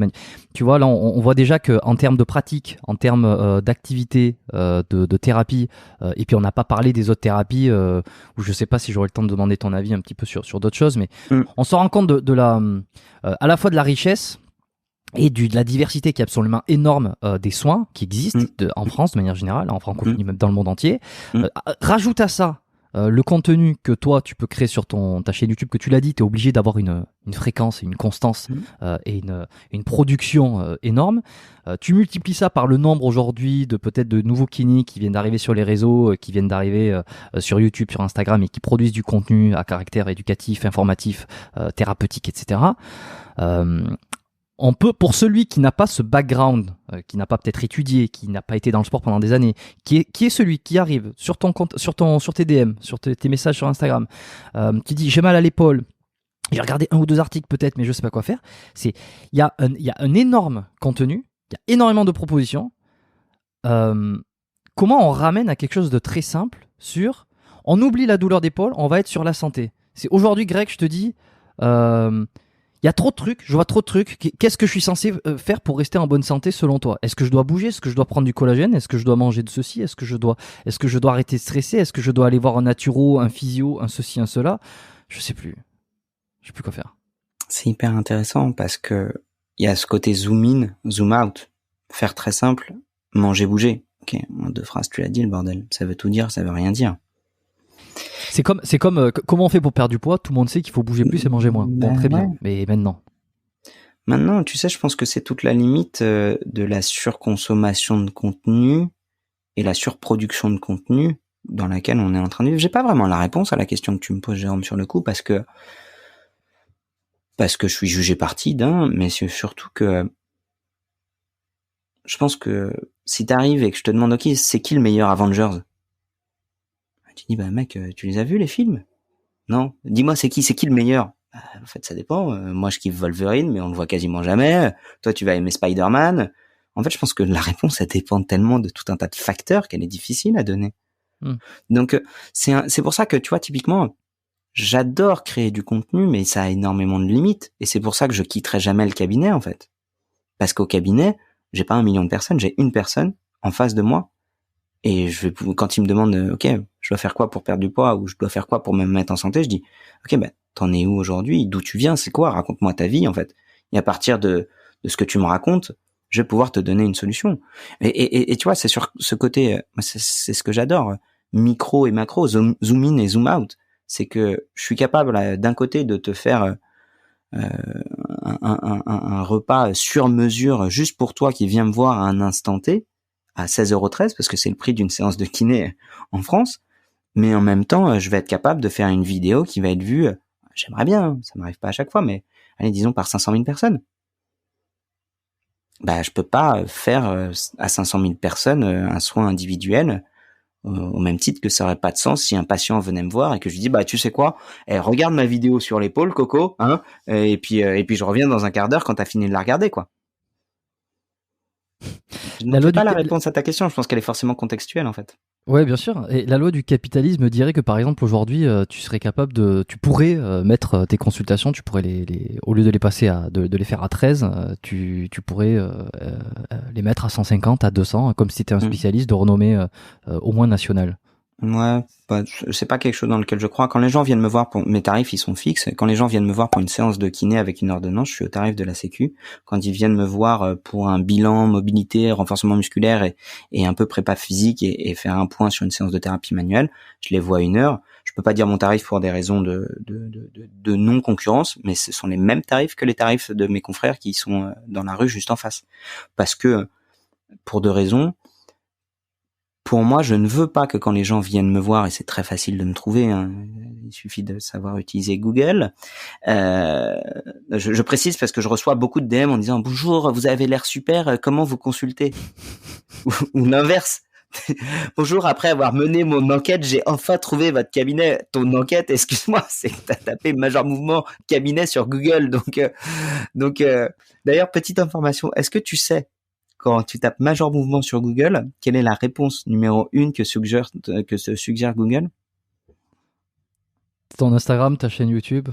tu vois, là, on voit déjà que en termes de pratique, en termes d'activité, de thérapie, et puis on n'a pas parlé des autres thérapies, où je sais pas si j'aurai le temps de demander ton avis un petit peu sur d'autres choses, mais on se rend compte de la, à la fois de la richesse et de la diversité qui est absolument énorme des soins qui existent en France de manière générale, en francophonie, même dans le monde entier. Rajoute à ça le contenu que toi tu peux créer sur ta chaîne YouTube, que tu l'as dit, tu es obligé d'avoir une fréquence et une constance et une production énorme. Tu multiplies ça par le nombre aujourd'hui de peut-être de nouveaux kinés qui viennent d'arriver sur les réseaux, qui viennent d'arriver sur YouTube, sur Instagram et qui produisent du contenu à caractère éducatif, informatif, thérapeutique, etc. On peut, pour celui qui n'a pas ce background, qui n'a pas peut-être étudié, qui n'a pas été dans le sport pendant des années, qui est celui qui arrive sur ton compte, sur tes DM, sur tes messages sur Instagram, qui dit j'ai mal à l'épaule, j'ai regardé 1 ou 2 articles peut-être, mais je sais pas quoi faire. Il y a un énorme contenu, il y a énormément de propositions. Comment on ramène à quelque chose de très simple sur, on oublie la douleur d'épaule, on va être sur la santé. C'est aujourd'hui, Greg, je te dis. Il y a trop de trucs, je vois trop de trucs. Qu'est-ce que je suis censé faire pour rester en bonne santé selon toi? Est-ce que je dois bouger? Est-ce que je dois prendre du collagène? Est-ce que je dois manger de ceci? Est-ce que je dois arrêter de stresser? Est-ce que je dois aller voir un naturo, un physio, un ceci, un cela? Je sais plus. Je sais plus quoi faire. C'est hyper intéressant parce que il y a ce côté zoom in, zoom out. Faire très simple, manger, bouger. Ok, en 2 phrases, tu l'as dit, le bordel. Ça veut tout dire, ça veut rien dire. C'est comme comment on fait pour perdre du poids? Tout le monde sait qu'il faut bouger plus et manger moins. Bon, très bien. Mais Maintenant, tu sais, je pense que c'est toute la limite de la surconsommation de contenu et la surproduction de contenu dans laquelle on est en train de vivre. J'ai pas vraiment la réponse à la question que tu me poses, Jérôme, sur le coup, parce que je suis jugé parti mais c'est surtout que je pense que si t'arrives et que je te demande, ok, c'est qui le meilleur Avengers? Tu dis, mec, tu les as vus les films? Non. Dis-moi, c'est qui le meilleur? En fait, ça dépend. Moi, je kiffe Wolverine, mais on le voit quasiment jamais. Toi, tu vas aimer Spider-Man. En fait, je pense que la réponse, elle dépend tellement de tout un tas de facteurs qu'elle est difficile à donner. Donc, c'est pour ça que, tu vois, typiquement, j'adore créer du contenu, mais ça a énormément de limites. Et c'est pour ça que je quitterai jamais le cabinet, en fait. Parce qu'au cabinet, j'ai pas 1 million de personnes, j'ai une personne en face de moi. Et quand il me demande, ok, je dois faire quoi pour perdre du poids ou je dois faire quoi pour me mettre en santé, je dis, ok, ben, t'en es où aujourd'hui? D'où tu viens? C'est quoi? Raconte-moi ta vie, en fait. Et à partir de ce que tu me racontes, je vais pouvoir te donner une solution. Et tu vois, c'est sur ce côté, c'est ce que j'adore. Micro et macro, zoom in et zoom out. C'est que je suis capable, d'un côté, de te faire un repas sur mesure juste pour toi qui vient me voir à un instant T à 16,13 € parce que c'est le prix d'une séance de kiné en France, mais en même temps je vais être capable de faire une vidéo qui va être vue, j'aimerais bien, ça m'arrive pas à chaque fois, mais allez, disons par 500 000 personnes. Bah je peux pas faire à 500 000 personnes un soin individuel au même titre que ça aurait pas de sens si un patient venait me voir et que je lui dis bah tu sais quoi, regarde ma vidéo sur l'épaule Coco, hein, et puis je reviens dans un quart d'heure quand t'as fini de la regarder, quoi. Je n'ai pas la réponse à ta question, je pense qu'elle est forcément contextuelle en fait. Ouais, bien sûr. Et la loi du capitalisme dirait que par exemple aujourd'hui, tu pourrais mettre tes consultations, tu pourrais au lieu de les passer de les faire à 13, tu pourrais les mettre à 150, à 200, comme si tu étais un spécialiste de renommée au moins nationale. Ouais, c'est pas quelque chose dans lequel je crois. Quand les gens viennent me voir pour mes tarifs, ils sont fixes. Quand les gens viennent me voir pour une séance de kiné avec une ordonnance, je suis au tarif de la Sécu. Quand ils viennent me voir pour un bilan mobilité, renforcement musculaire et un peu prépa physique et faire un point sur une séance de thérapie manuelle, je les vois 1 heure. Je peux pas dire mon tarif pour des raisons de non concurrence, mais ce sont les mêmes tarifs que les tarifs de mes confrères qui sont dans la rue juste en face. Parce que pour 2 raisons. Pour moi, je ne veux pas que quand les gens viennent me voir, et c'est très facile de me trouver, hein, il suffit de savoir utiliser Google. Je précise parce que je reçois beaucoup de DM en disant « Bonjour, vous avez l'air super, comment vous consultez ?» ou l'inverse. « Bonjour, après avoir mené mon enquête, j'ai enfin trouvé votre cabinet. » Ton enquête, excuse-moi, c'est que t'as tapé Major Mouvement cabinet sur Google. Donc, d'ailleurs, petite information, est-ce que tu sais quand tu tapes Major Mouvement sur Google, quelle est la réponse numéro 1 que se suggère Google? Ton Instagram, ta chaîne YouTube?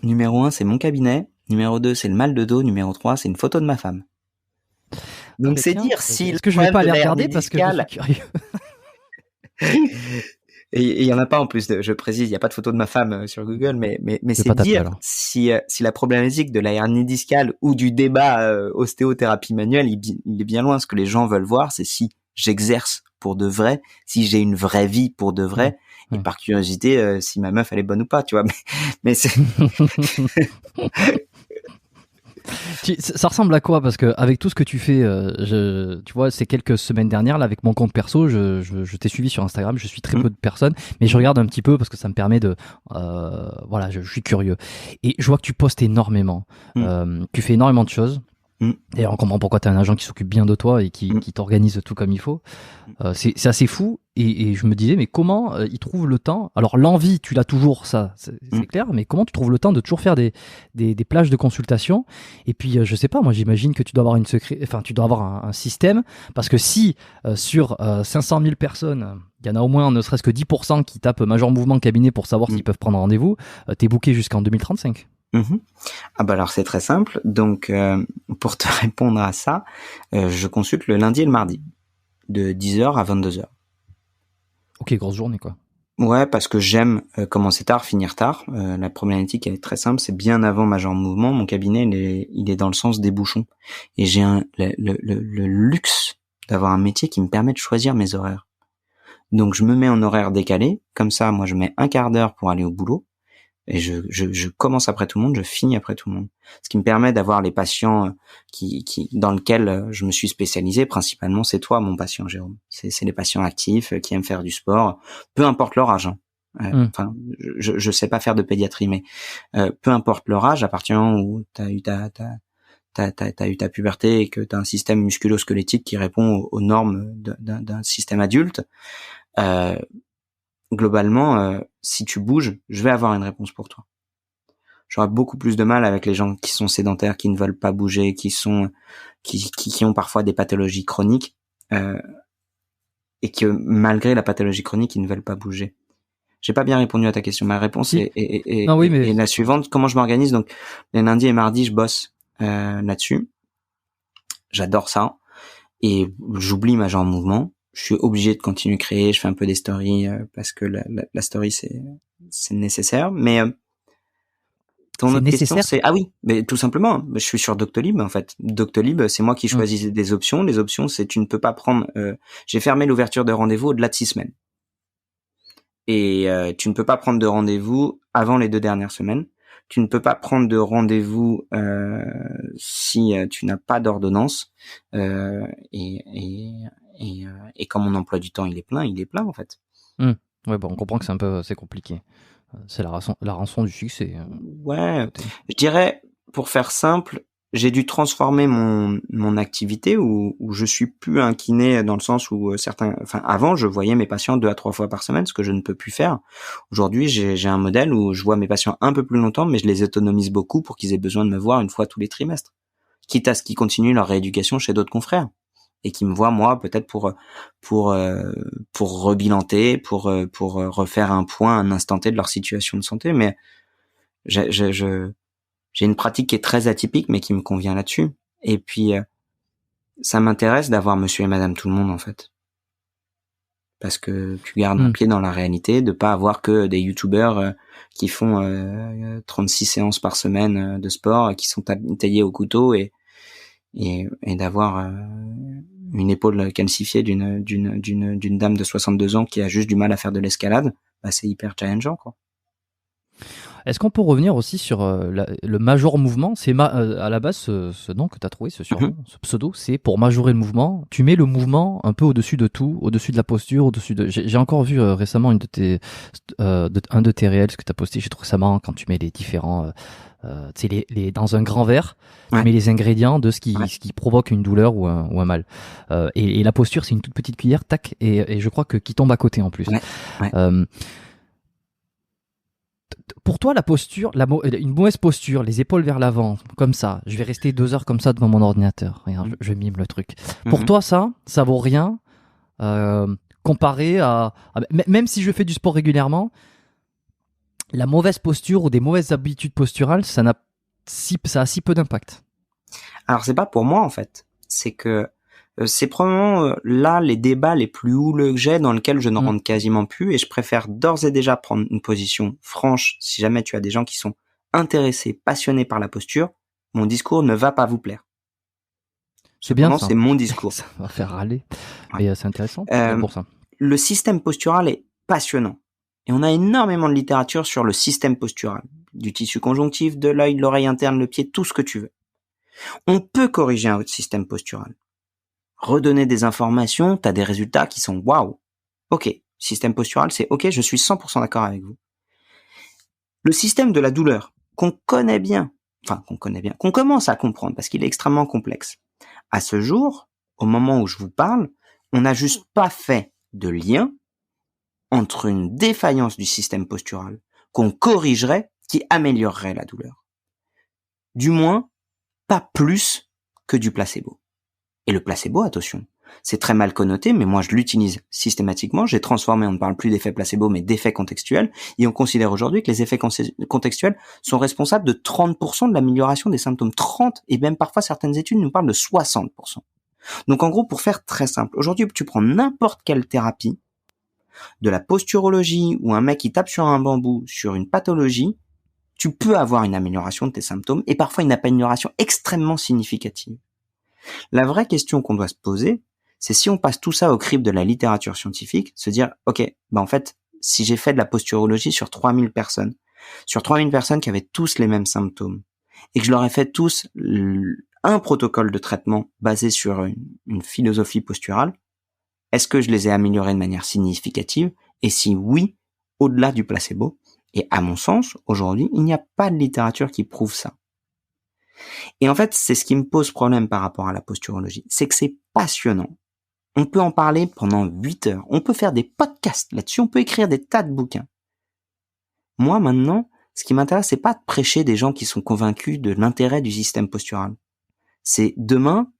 Numéro 1, c'est mon cabinet. Numéro 2, c'est le mal de dos. Numéro 3, c'est une photo de ma femme. Donc c'est dire si... Est-ce que je vais pas aller regarder parce que je suis curieux? Et il y en a pas en plus, je précise, il y a pas de photo de ma femme sur Google, mais c'est dire si la problématique de la hernie discale ou du débat ostéothérapie manuelle, il est bien loin. Ce que les gens veulent voir, c'est si j'exerce pour de vrai, si j'ai une vraie vie pour de vrai, et par curiosité, si ma meuf elle est bonne ou pas, tu vois. Mais c'est... Ça ressemble à quoi? Parce que avec tout ce que tu fais, tu vois, ces quelques semaines dernières là, avec mon compte perso, je t'ai suivi sur Instagram. Je suis très peu de personnes, mais je regarde un petit peu parce que ça me permet de, voilà, je suis curieux et je vois que tu postes énormément. Tu fais énormément de choses. Et on comprend pourquoi tu as un agent qui s'occupe bien de toi et qui t'organise tout comme il faut. C'est assez fou. Et je me disais, mais comment il trouve le temps? Alors l'envie, tu l'as toujours, ça, c'est clair, mais comment tu trouves le temps de toujours faire des plages de consultation? Et puis, je sais pas, moi j'imagine que tu dois avoir un système, parce que si sur 500 000 personnes, il y en a au moins ne serait-ce que 10% qui tapent Major Mouvement cabinet pour savoir s'ils peuvent prendre rendez-vous, t'es booké jusqu'en 2035. Ah bah alors c'est très simple. Donc pour te répondre à ça, je consulte le lundi et le mardi de 10h à 22h. Ok, grosse journée quoi. Ouais, parce que j'aime commencer tard, finir tard. La problématique elle est très simple, c'est bien avant Major Mouvement, mon cabinet il est dans le sens des bouchons et j'ai le luxe d'avoir un métier qui me permet de choisir mes horaires. Donc je me mets en horaire décalé, comme ça moi je mets un quart d'heure pour aller au boulot. Et je commence après tout le monde, je finis après tout le monde. Ce qui me permet d'avoir les patients dans lesquels je me suis spécialisé. Principalement, c'est toi, mon patient, Jérôme. C'est les patients actifs qui aiment faire du sport, peu importe leur âge. Enfin, je sais pas faire de pédiatrie, mais peu importe leur âge, à partir du moment où t'as eu ta puberté et que t'as un système musculo-squelettique qui répond aux normes d'un système adulte, globalement, si tu bouges, je vais avoir une réponse pour toi. J'aurai beaucoup plus de mal avec les gens qui sont sédentaires, qui ne veulent pas bouger, qui ont parfois des pathologies chroniques, et que malgré la pathologie chronique, ils ne veulent pas bouger. J'ai pas bien répondu à ta question. Ma réponse Si. est la suivante. Comment je m'organise? Donc, les lundis et mardis, je bosse là-dessus. J'adore ça. Et j'oublie ma jambe en mouvement. Je suis obligé de continuer à créer. Je fais un peu des stories parce que la story, c'est nécessaire. Mais ton c'est autre question, nécessaire. c'est oui, mais tout simplement, je suis sur Doctolib en fait. Doctolib, c'est moi qui choisis des options. Les options, c'est tu ne peux pas prendre. J'ai fermé l'ouverture de rendez-vous au-delà de 6 semaines. Et tu ne peux pas prendre de rendez-vous avant les 2 dernières semaines. Tu ne peux pas prendre de rendez-vous si tu n'as pas d'ordonnance. Et comme mon emploi du temps il est plein en fait. Ouais, bon, on comprend que c'est compliqué. C'est la rançon du succès. Ouais, je dirais, pour faire simple, j'ai dû transformer mon activité où je suis plus un kiné dans le sens où avant, je voyais mes patients 2 à 3 fois par semaine, ce que je ne peux plus faire. Aujourd'hui, j'ai un modèle où je vois mes patients un peu plus longtemps, mais je les autonomise beaucoup pour qu'ils aient besoin de me voir une fois tous les trimestres. Quitte à ce qu'ils continuent leur rééducation chez d'autres confrères. Et qui me voient moi peut-être pour rebilanter, pour refaire un point, un instant T de leur situation de santé. Mais j'ai une pratique qui est très atypique, mais qui me convient là-dessus. Et puis, ça m'intéresse d'avoir monsieur et madame tout le monde, en fait. Parce que tu gardes un pied dans la réalité, de pas avoir que des youtubeurs qui font 36 séances par semaine de sport, qui sont taillés au couteau et d'avoir une épaule calcifiée d'une dame de 62 ans qui a juste du mal à faire de l'escalade, c'est hyper challengeant, quoi. Est-ce qu'on peut revenir aussi sur le major mouvement? C'est à la base ce nom que tu as trouvé, ce surnom, ce pseudo, c'est pour majorer le mouvement. Tu mets le mouvement un peu au-dessus de tout, au-dessus de la posture, au-dessus de. J'ai encore vu récemment un de tes réels, ce que tu as posté. J'ai trouvé ça marrant quand tu mets les différents. Tu sais, dans un grand verre, tu mets les ingrédients de ce qui provoque une douleur ou un mal. Et la posture, c'est une toute petite cuillère, tac, et je crois que qui tombe à côté en plus. Pour toi, la posture, une mauvaise posture, les épaules vers l'avant, comme ça, je vais rester 2 heures comme ça devant mon ordinateur. Regarde, je mime le truc. Pour toi, ça vaut rien comparé à même si je fais du sport régulièrement, la mauvaise posture ou des mauvaises habitudes posturales, ça a si peu d'impact. Alors c'est pas pour moi en fait, c'est que c'est probablement là les débats les plus houleux que j'ai, dans lesquels je ne rentre quasiment plus, et je préfère d'ores et déjà prendre une position franche. Si jamais tu as des gens qui sont intéressés, passionnés par la posture, mon discours ne va pas vous plaire. C'est bien ça. C'est mon discours. Ça va faire râler, mais c'est intéressant pour ça. Le système postural est passionnant, et on a énormément de littérature sur le système postural, du tissu conjonctif, de l'œil, de l'oreille interne, le pied, tout ce que tu veux. On peut corriger un système postural. Redonner des informations, t'as des résultats qui sont waouh. Ok, système postural, c'est ok, je suis 100% d'accord avec vous. Le système de la douleur, qu'on commence à comprendre parce qu'il est extrêmement complexe. À ce jour, au moment où je vous parle, on n'a juste pas fait de lien entre une défaillance du système postural qu'on corrigerait qui améliorerait la douleur. Du moins, pas plus que du placebo. Et le placebo, attention, c'est très mal connoté, mais moi je l'utilise systématiquement. J'ai transformé, on ne parle plus d'effets placebo, mais d'effets contextuels. Et on considère aujourd'hui que les effets contextuels sont responsables de 30% de l'amélioration des symptômes. 30, et même parfois certaines études nous parlent de 60%. Donc en gros, pour faire très simple, aujourd'hui tu prends n'importe quelle thérapie, de la posturologie ou un mec qui tape sur un bambou, sur une pathologie, tu peux avoir une amélioration de tes symptômes et parfois une amélioration extrêmement significative. La vraie question qu'on doit se poser, c'est si on passe tout ça au crible de la littérature scientifique, se dire, ok, en fait, si j'ai fait de la posturologie sur 3000 personnes qui avaient tous les mêmes symptômes, et que je leur ai fait tous un protocole de traitement basé sur une philosophie posturale, est-ce que je les ai améliorés de manière significative? Et si oui, au-delà du placebo? Et à mon sens, aujourd'hui, il n'y a pas de littérature qui prouve ça. Et en fait, c'est ce qui me pose problème par rapport à la posturologie. C'est que c'est passionnant. On peut en parler pendant 8 heures. On peut faire des podcasts là-dessus. On peut écrire des tas de bouquins. Moi, maintenant, ce qui m'intéresse, c'est pas de prêcher des gens qui sont convaincus de l'intérêt du système postural. C'est demain,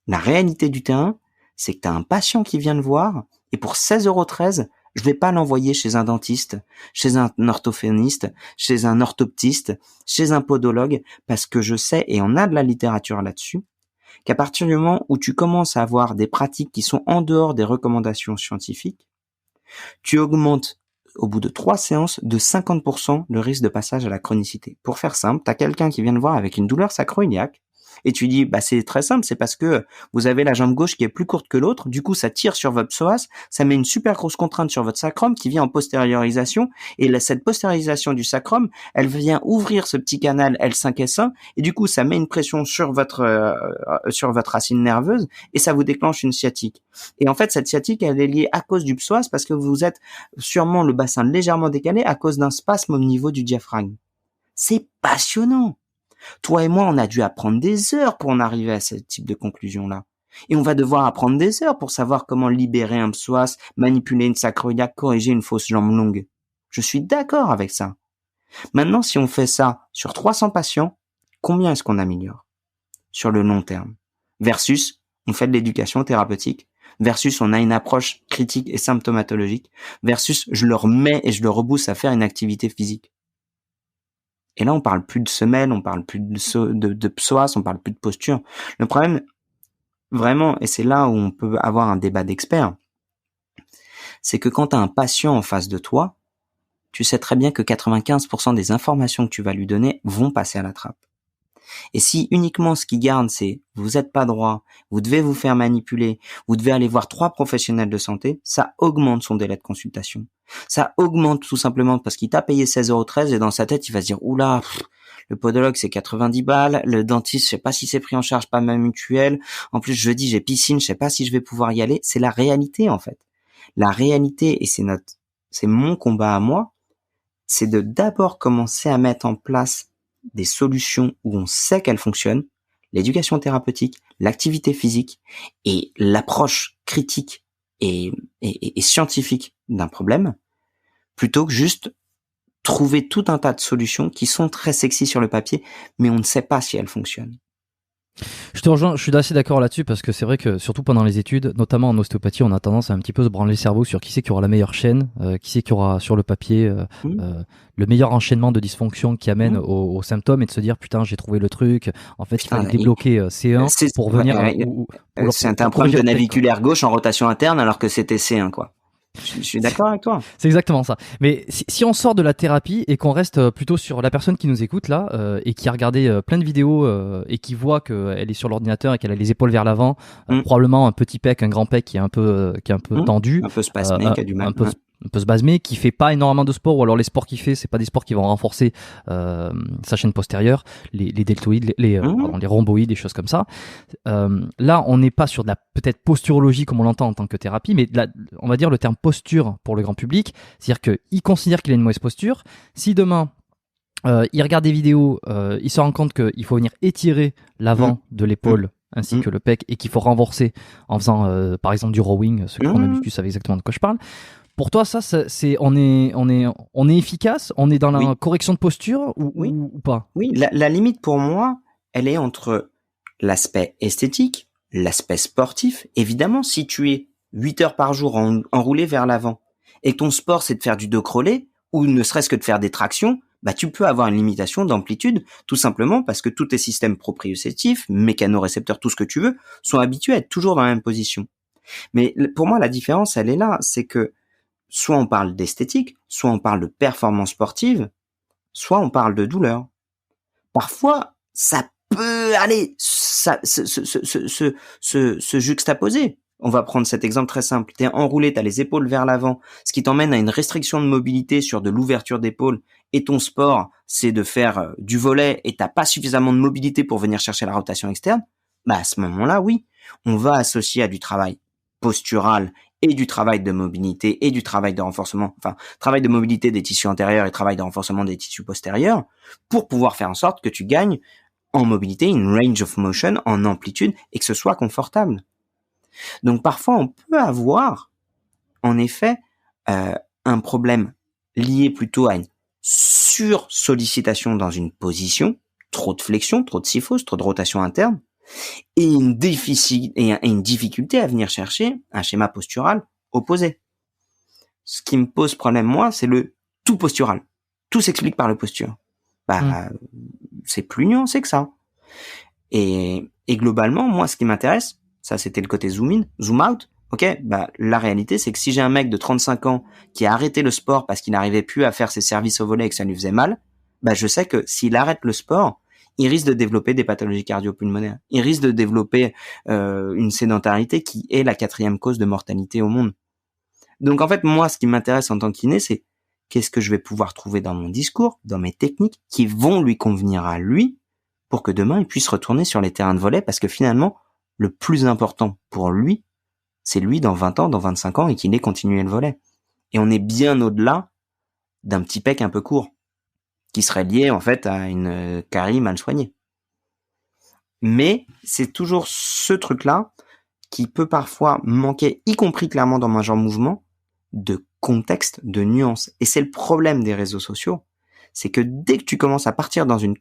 la réalité du terrain, c'est que tu as un patient qui vient te voir et pour 16,13 €, Je vais pas l'envoyer chez un dentiste, chez un orthophoniste, chez un orthoptiste, chez un podologue, parce que je sais, et on a de la littérature là-dessus, qu'à partir du moment où tu commences à avoir des pratiques qui sont en dehors des recommandations scientifiques, tu augmentes au bout de 3 séances de 50% le risque de passage à la chronicité. Pour faire simple, tu as quelqu'un qui vient te voir avec une douleur sacro-iliaque et tu dis c'est très simple, c'est parce que vous avez la jambe gauche qui est plus courte que l'autre, du coup ça tire sur votre psoas, ça met une super grosse contrainte sur votre sacrum qui vient en postériorisation et cette postériorisation du sacrum, elle vient ouvrir ce petit canal L5S1 et du coup ça met une pression sur votre racine nerveuse et ça vous déclenche une sciatique. Et en fait cette sciatique elle est liée à cause du psoas parce que vous êtes sûrement le bassin légèrement décalé à cause d'un spasme au niveau du diaphragme. C'est passionnant. Toi et moi, on a dû apprendre des heures pour en arriver à ce type de conclusion-là. Et on va devoir apprendre des heures pour savoir comment libérer un psoas, manipuler une sacroiliaque, corriger une fausse jambe longue. Je suis d'accord avec ça. Maintenant, si on fait ça sur 300 patients, combien est-ce qu'on améliore sur le long terme? Versus, on fait de l'éducation thérapeutique. Versus, on a une approche critique et symptomatologique. Versus, je le remets et je le rebousse à faire une activité physique. Et là, on parle plus de semelle, on parle plus de psoas, on parle plus de posture. Le problème, vraiment, et c'est là où on peut avoir un débat d'experts, c'est que quand tu as un patient en face de toi, tu sais très bien que 95% des informations que tu vas lui donner vont passer à la trappe. Et si uniquement ce qu'il garde, c'est vous êtes pas droit, vous devez vous faire manipuler, vous devez aller voir 3 professionnels de santé, ça augmente son délai de consultation. Ça augmente tout simplement parce qu'il t'a payé 16,13 € et dans sa tête, il va se dire oula, le podologue c'est 90 balles, le dentiste, je sais pas si c'est pris en charge par ma mutuelle, en plus jeudi j'ai piscine, je sais pas si je vais pouvoir y aller. C'est la réalité en fait. La réalité, et c'est mon combat à moi, c'est de d'abord commencer à mettre en place des solutions où on sait qu'elles fonctionnent, l'éducation thérapeutique, l'activité physique et l'approche critique et scientifique d'un problème, plutôt que juste trouver tout un tas de solutions qui sont très sexy sur le papier, mais on ne sait pas si elles fonctionnent. Je te rejoins, je suis assez d'accord là-dessus parce que c'est vrai que surtout pendant les études, notamment en ostéopathie, on a tendance à un petit peu se branler le cerveau sur qui c'est qui aura la meilleure chaîne, qui c'est qui aura sur le papier le meilleur enchaînement de dysfonction qui amène aux symptômes et de se dire putain j'ai trouvé le truc, en fait il fallait débloquer C1 pour venir... c'est un problème de naviculaire gauche en rotation interne alors que c'était C1 quoi. Je suis d'accord avec toi. C'est exactement ça. Mais si on sort de la thérapie et qu'on reste plutôt sur la personne qui nous écoute là et qui a regardé plein de vidéos et qui voit qu'elle est sur l'ordinateur et qu'elle a les épaules vers l'avant, probablement un petit pec, un grand pec qui est un peu tendu, un peu spasmé, qui a du mal, un peu spasmé, qui fait pas énormément de sport, ou alors les sports qu'il fait, c'est pas des sports qui vont renforcer sa chaîne postérieure, les deltoïdes, les rhomboïdes, des choses comme ça. Là, on n'est pas sur de la peut-être posturologie comme on l'entend en tant que thérapie, mais on va dire le terme posture pour le grand public, c'est-à-dire qu'il considère qu'il a une mauvaise posture. Si demain il regarde des vidéos, il se rend compte qu'il faut venir étirer l'avant de l'épaule ainsi que le pec et qu'il faut renforcer en faisant par exemple du rowing, ceux qui font de la muscu savent exactement de quoi je parle. Pour toi, ça, on est efficace, on est dans la correction de posture ou pas? Oui, la limite pour moi, elle est entre l'aspect esthétique, l'aspect sportif. Évidemment, si tu es 8 heures par jour enroulé vers l'avant et que ton sport c'est de faire du dos crawlé ou ne serait-ce que de faire des tractions, tu peux avoir une limitation d'amplitude tout simplement parce que tous tes systèmes proprioceptifs, mécanorécepteurs, tout ce que tu veux, sont habitués à être toujours dans la même position. Mais pour moi, la différence, elle est là, c'est que soit on parle d'esthétique, soit on parle de performance sportive, soit on parle de douleur. Parfois, ça peut aller se juxtaposer. On va prendre cet exemple très simple. T'es enroulé, t'as les épaules vers l'avant, ce qui t'emmène à une restriction de mobilité sur de l'ouverture d'épaule, et ton sport, c'est de faire du volley et t'as pas suffisamment de mobilité pour venir chercher la rotation externe. À ce moment-là, oui, on va associer à du travail postural et du travail de mobilité et du travail de renforcement, travail de mobilité des tissus antérieurs et travail de renforcement des tissus postérieurs pour pouvoir faire en sorte que tu gagnes en mobilité, une range of motion, en amplitude et que ce soit confortable. Donc parfois on peut avoir en effet un problème lié plutôt à une sursollicitation dans une position, trop de flexion, trop de syphose, trop de rotation interne, et une difficulté à venir chercher un schéma postural opposé. Ce qui me pose problème, moi, c'est le tout postural. Tout s'explique par la posture. C'est plus nuancé que ça. Et globalement, moi, ce qui m'intéresse, ça, c'était le côté zoom in, zoom out. Ok, la réalité, c'est que si j'ai un mec de 35 ans qui a arrêté le sport parce qu'il n'arrivait plus à faire ses services au volet et que ça lui faisait mal, je sais que s'il arrête le sport, il risque de développer des pathologies cardio-pulmonaires. Il risque de développer une sédentarité qui est la 4e cause de mortalité au monde. Donc en fait, moi, ce qui m'intéresse en tant que kiné, c'est qu'est-ce que je vais pouvoir trouver dans mon discours, dans mes techniques, qui vont lui convenir à lui, pour que demain, il puisse retourner sur les terrains de volley, parce que finalement, le plus important pour lui, c'est lui dans 20 ans, dans 25 ans, et qu'il ait continué le volley. Et on est bien au-delà d'un petit pec un peu court, qui serait lié en fait à une carie mal soignée. Mais c'est toujours ce truc-là qui peut parfois manquer, y compris clairement dans Major Mouvement, de contexte, de nuance. Et c'est le problème des réseaux sociaux, c'est que dès que tu commences à partir dans une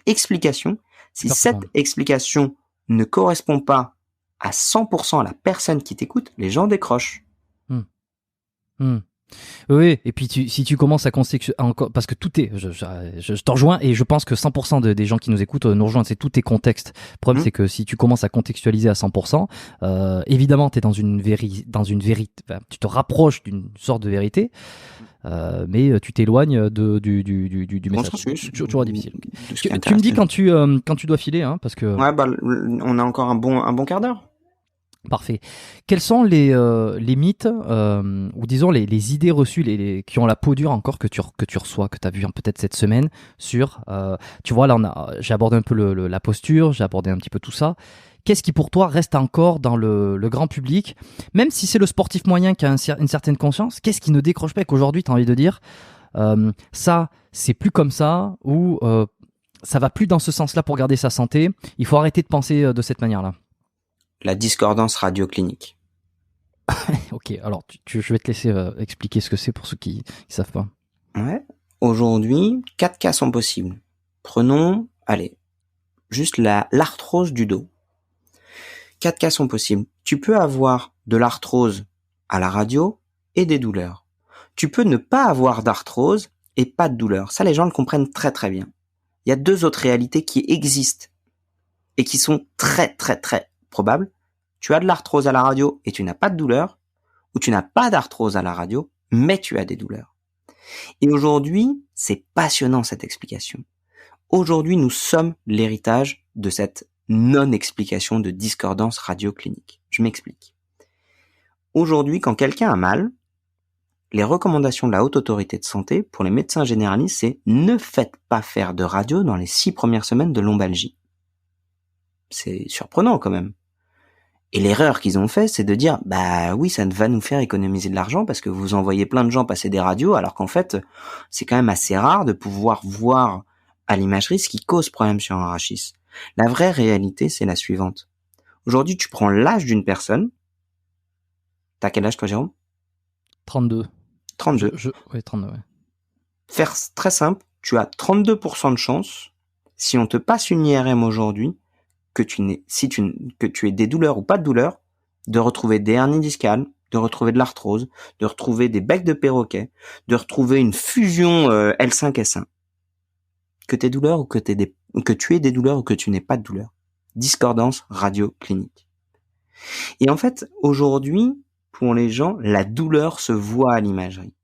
explication, si cette explication ne correspond pas à 100% à la personne qui t'écoute, les gens décrochent. Oui, et puis si tu commences à encore, parce que tout est, je t'en rejoins, et je pense que 100% des gens qui nous écoutent nous rejoignent, c'est tout est contexte. Le problème, c'est que si tu commences à contextualiser à 100%, évidemment, t'es dans une vérité, tu te rapproches d'une sorte de vérité, mais tu t'éloignes du message. C'est toujours difficile. Tu me dis quand tu dois filer, hein, parce que. Ouais, on a encore un bon quart d'heure. Parfait. Quels sont les mythes ou disons les idées reçues qui ont la peau dure encore que tu reçois, que tu as vu peut-être cette semaine sur tu vois là j'ai abordé un peu la posture, j'ai abordé un petit peu tout ça. Qu'est-ce qui pour toi reste encore dans le grand public, même si c'est le sportif moyen qui a une certaine conscience, qu'est-ce qui ne décroche pas et qu'aujourd'hui tu as envie de dire ça c'est plus comme ça, ou ça va plus dans ce sens-là pour garder sa santé, il faut arrêter de penser de cette manière-là? La discordance radioclinique. Ok, alors je vais te laisser expliquer ce que c'est pour ceux qui savent pas. Ouais. Aujourd'hui, 4 cas sont possibles. Prenons, juste l'arthrose du dos. 4 cas sont possibles. Tu peux avoir de l'arthrose à la radio et des douleurs. Tu peux ne pas avoir d'arthrose et pas de douleur. Ça, les gens le comprennent très très bien. Il y a 2 autres réalités qui existent et qui sont très très très probables. Tu as de l'arthrose à la radio et tu n'as pas de douleur, ou tu n'as pas d'arthrose à la radio, mais tu as des douleurs. Et aujourd'hui, c'est passionnant cette explication. Aujourd'hui, nous sommes l'héritage de cette non-explication de discordance radioclinique. Je m'explique. Aujourd'hui, quand quelqu'un a mal, les recommandations de la Haute Autorité de Santé pour les médecins généralistes, c'est ne faites pas faire de radio dans les 6 premières semaines de lombalgie. C'est surprenant quand même. Et l'erreur qu'ils ont fait, c'est de dire, oui, ça va nous faire économiser de l'argent parce que vous envoyez plein de gens passer des radios, alors qu'en fait, c'est quand même assez rare de pouvoir voir à l'imagerie ce qui cause problème sur un rachis. La vraie réalité, c'est la suivante. Aujourd'hui, tu prends l'âge d'une personne. T'as quel âge toi, Jérôme? 32. 32. Oui, 32, ouais. Faire très simple, tu as 32% de chance, si on te passe une IRM aujourd'hui, que tu aies des douleurs ou pas de douleurs, de retrouver des hernies discales, de retrouver de l'arthrose, de retrouver des becs de perroquet, de retrouver une fusion L5-S1. Que tu aies douleurs ou que tu aies des douleurs ou que tu n'aies pas de douleurs. Discordance radioclinique. Et en fait, aujourd'hui, pour les gens, la douleur se voit à l'imagerie.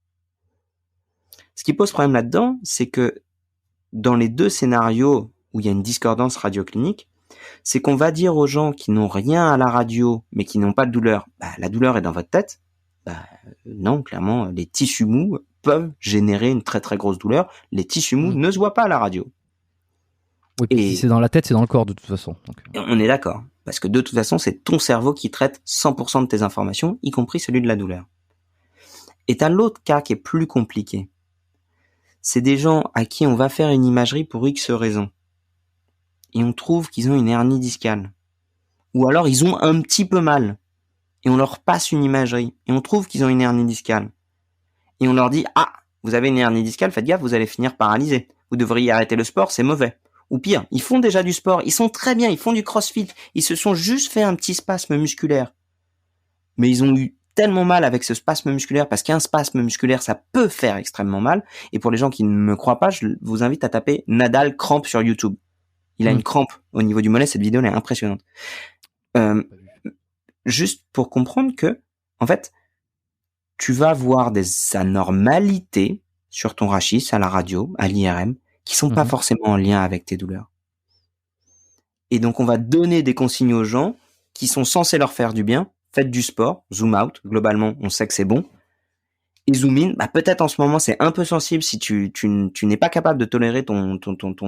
Ce qui pose problème là-dedans, c'est que dans les 2 scénarios où il y a une discordance radioclinique, c'est qu'on va dire aux gens qui n'ont rien à la radio, mais qui n'ont pas de douleur, la douleur est dans votre tête. Non, clairement, les tissus mous peuvent générer une très très grosse douleur. Les tissus mous ne se voient pas à la radio. Oui, et si c'est dans la tête, c'est dans le corps de toute façon. Donc. On est d'accord, parce que de toute façon, c'est ton cerveau qui traite 100% de tes informations, y compris celui de la douleur. Et t'as l'autre cas qui est plus compliqué. C'est des gens à qui on va faire une imagerie pour X raisons. Et on trouve qu'ils ont une hernie discale. Ou alors ils ont un petit peu mal. Et on leur passe une imagerie. Et on trouve qu'ils ont une hernie discale. Et on leur dit, vous avez une hernie discale, faites gaffe, vous allez finir paralysé. Vous devriez arrêter le sport, c'est mauvais. Ou pire, ils font déjà du sport, ils sont très bien, ils font du crossfit. Ils se sont juste fait un petit spasme musculaire. Mais ils ont eu tellement mal avec ce spasme musculaire, parce qu'un spasme musculaire, ça peut faire extrêmement mal. Et pour les gens qui ne me croient pas, je vous invite à taper Nadal crampe sur YouTube. Il a une crampe au niveau du mollet. Cette vidéo, elle est impressionnante. Juste pour comprendre que, en fait, tu vas voir des anormalités sur ton rachis à la radio, à l'IRM, qui sont pas forcément en lien avec tes douleurs. Et donc, on va donner des consignes aux gens qui sont censés leur faire du bien. Faites du sport, zoom out. Globalement, on sait que c'est bon. Et zoom in, peut-être en ce moment, c'est un peu sensible si tu n'es pas capable de tolérer ton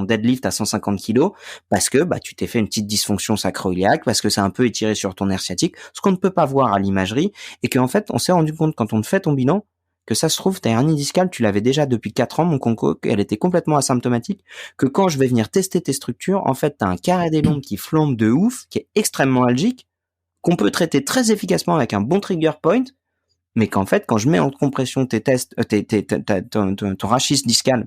deadlift à 150 kilos parce que, tu t'es fait une petite dysfonction sacro-iliaque, parce que c'est un peu étiré sur ton nerf sciatique, ce qu'on ne peut pas voir à l'imagerie, et qu'en fait, on s'est rendu compte quand on te fait ton bilan, que ça se trouve, ta hernie discale, tu l'avais déjà depuis 4 ans, mon conco, elle était complètement asymptomatique, que quand je vais venir tester tes structures, en fait, t'as un carré des lombes qui flambe de ouf, qui est extrêmement algique, qu'on peut traiter très efficacement avec un bon trigger point, mais qu'en fait, quand je mets en compression tes tests, ton rachis discal,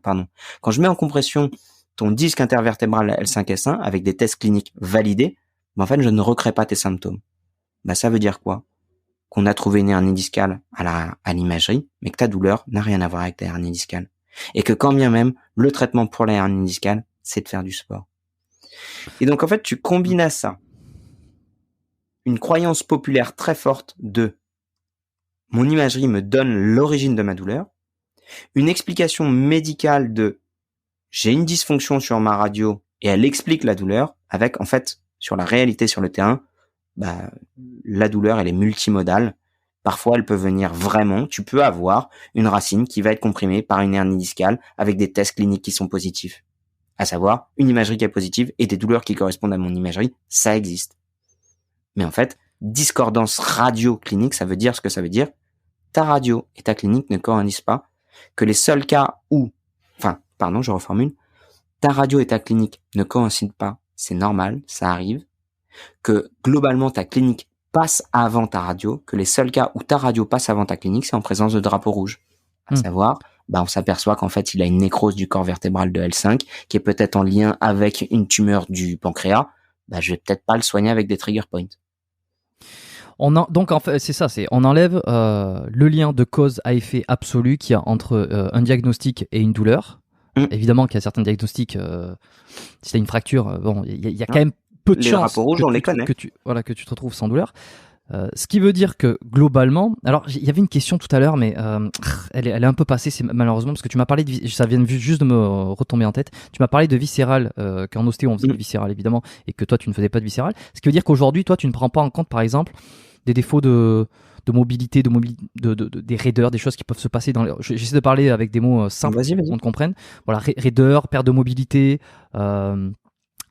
quand je mets en compression ton disque intervertébral L5S1 avec des tests cliniques validés, en fait, je ne recrée pas tes symptômes. Ça veut dire quoi? Qu'on a trouvé une hernie discale à l'imagerie, mais que ta douleur n'a rien à voir avec ta hernie discale. Et que quand bien même, le traitement pour la hernie discale, c'est de faire du sport. Et donc, en fait, tu combines à ça une croyance populaire très forte de mon imagerie me donne l'origine de ma douleur, une explication médicale de j'ai une dysfonction sur ma radio et elle explique la douleur avec, en fait, sur la réalité sur le terrain, la douleur, elle est multimodale. Parfois, elle peut venir vraiment, tu peux avoir une racine qui va être comprimée par une hernie discale avec des tests cliniques qui sont positifs. À savoir, une imagerie qui est positive et des douleurs qui correspondent à mon imagerie, ça existe. Mais en fait, discordance radio-clinique, ça veut dire ce que ça veut dire. Ta radio et ta clinique ne coïncident pas, que les seuls cas où, je reformule, ta radio et ta clinique ne coïncident pas, c'est normal, ça arrive, que globalement ta clinique passe avant ta radio, que les seuls cas où ta radio passe avant ta clinique, c'est en présence de drapeau rouge. À savoir, on s'aperçoit qu'en fait, il a une nécrose du corps vertébral de L5, qui est peut-être en lien avec une tumeur du pancréas, je vais peut-être pas le soigner avec des trigger points. Donc en fait, c'est ça, on enlève le lien de cause à effet absolu qu'il y a entre un diagnostic et une douleur. Évidemment qu'il y a certains diagnostics, si tu as une fracture, il y a quand même peu de chances les drapeaux rouges, on les connaît. Que tu te retrouves sans douleur. Ce qui veut dire que globalement, alors il y avait une question tout à l'heure, mais elle est un peu passée, c'est malheureusement, parce que tu m'as parlé ça vient juste de me retomber en tête. Tu m'as parlé de viscéral, qu'en ostéo on faisait de viscéral évidemment, et que toi tu ne faisais pas de viscéral. Ce qui veut dire qu'aujourd'hui, toi tu ne prends pas en compte, par exemple, des défauts de mobilité, des raideurs, des choses qui peuvent se passer j'essaie de parler avec des mots simples pour qu'on te comprenne. Voilà, raideur, perte de mobilité,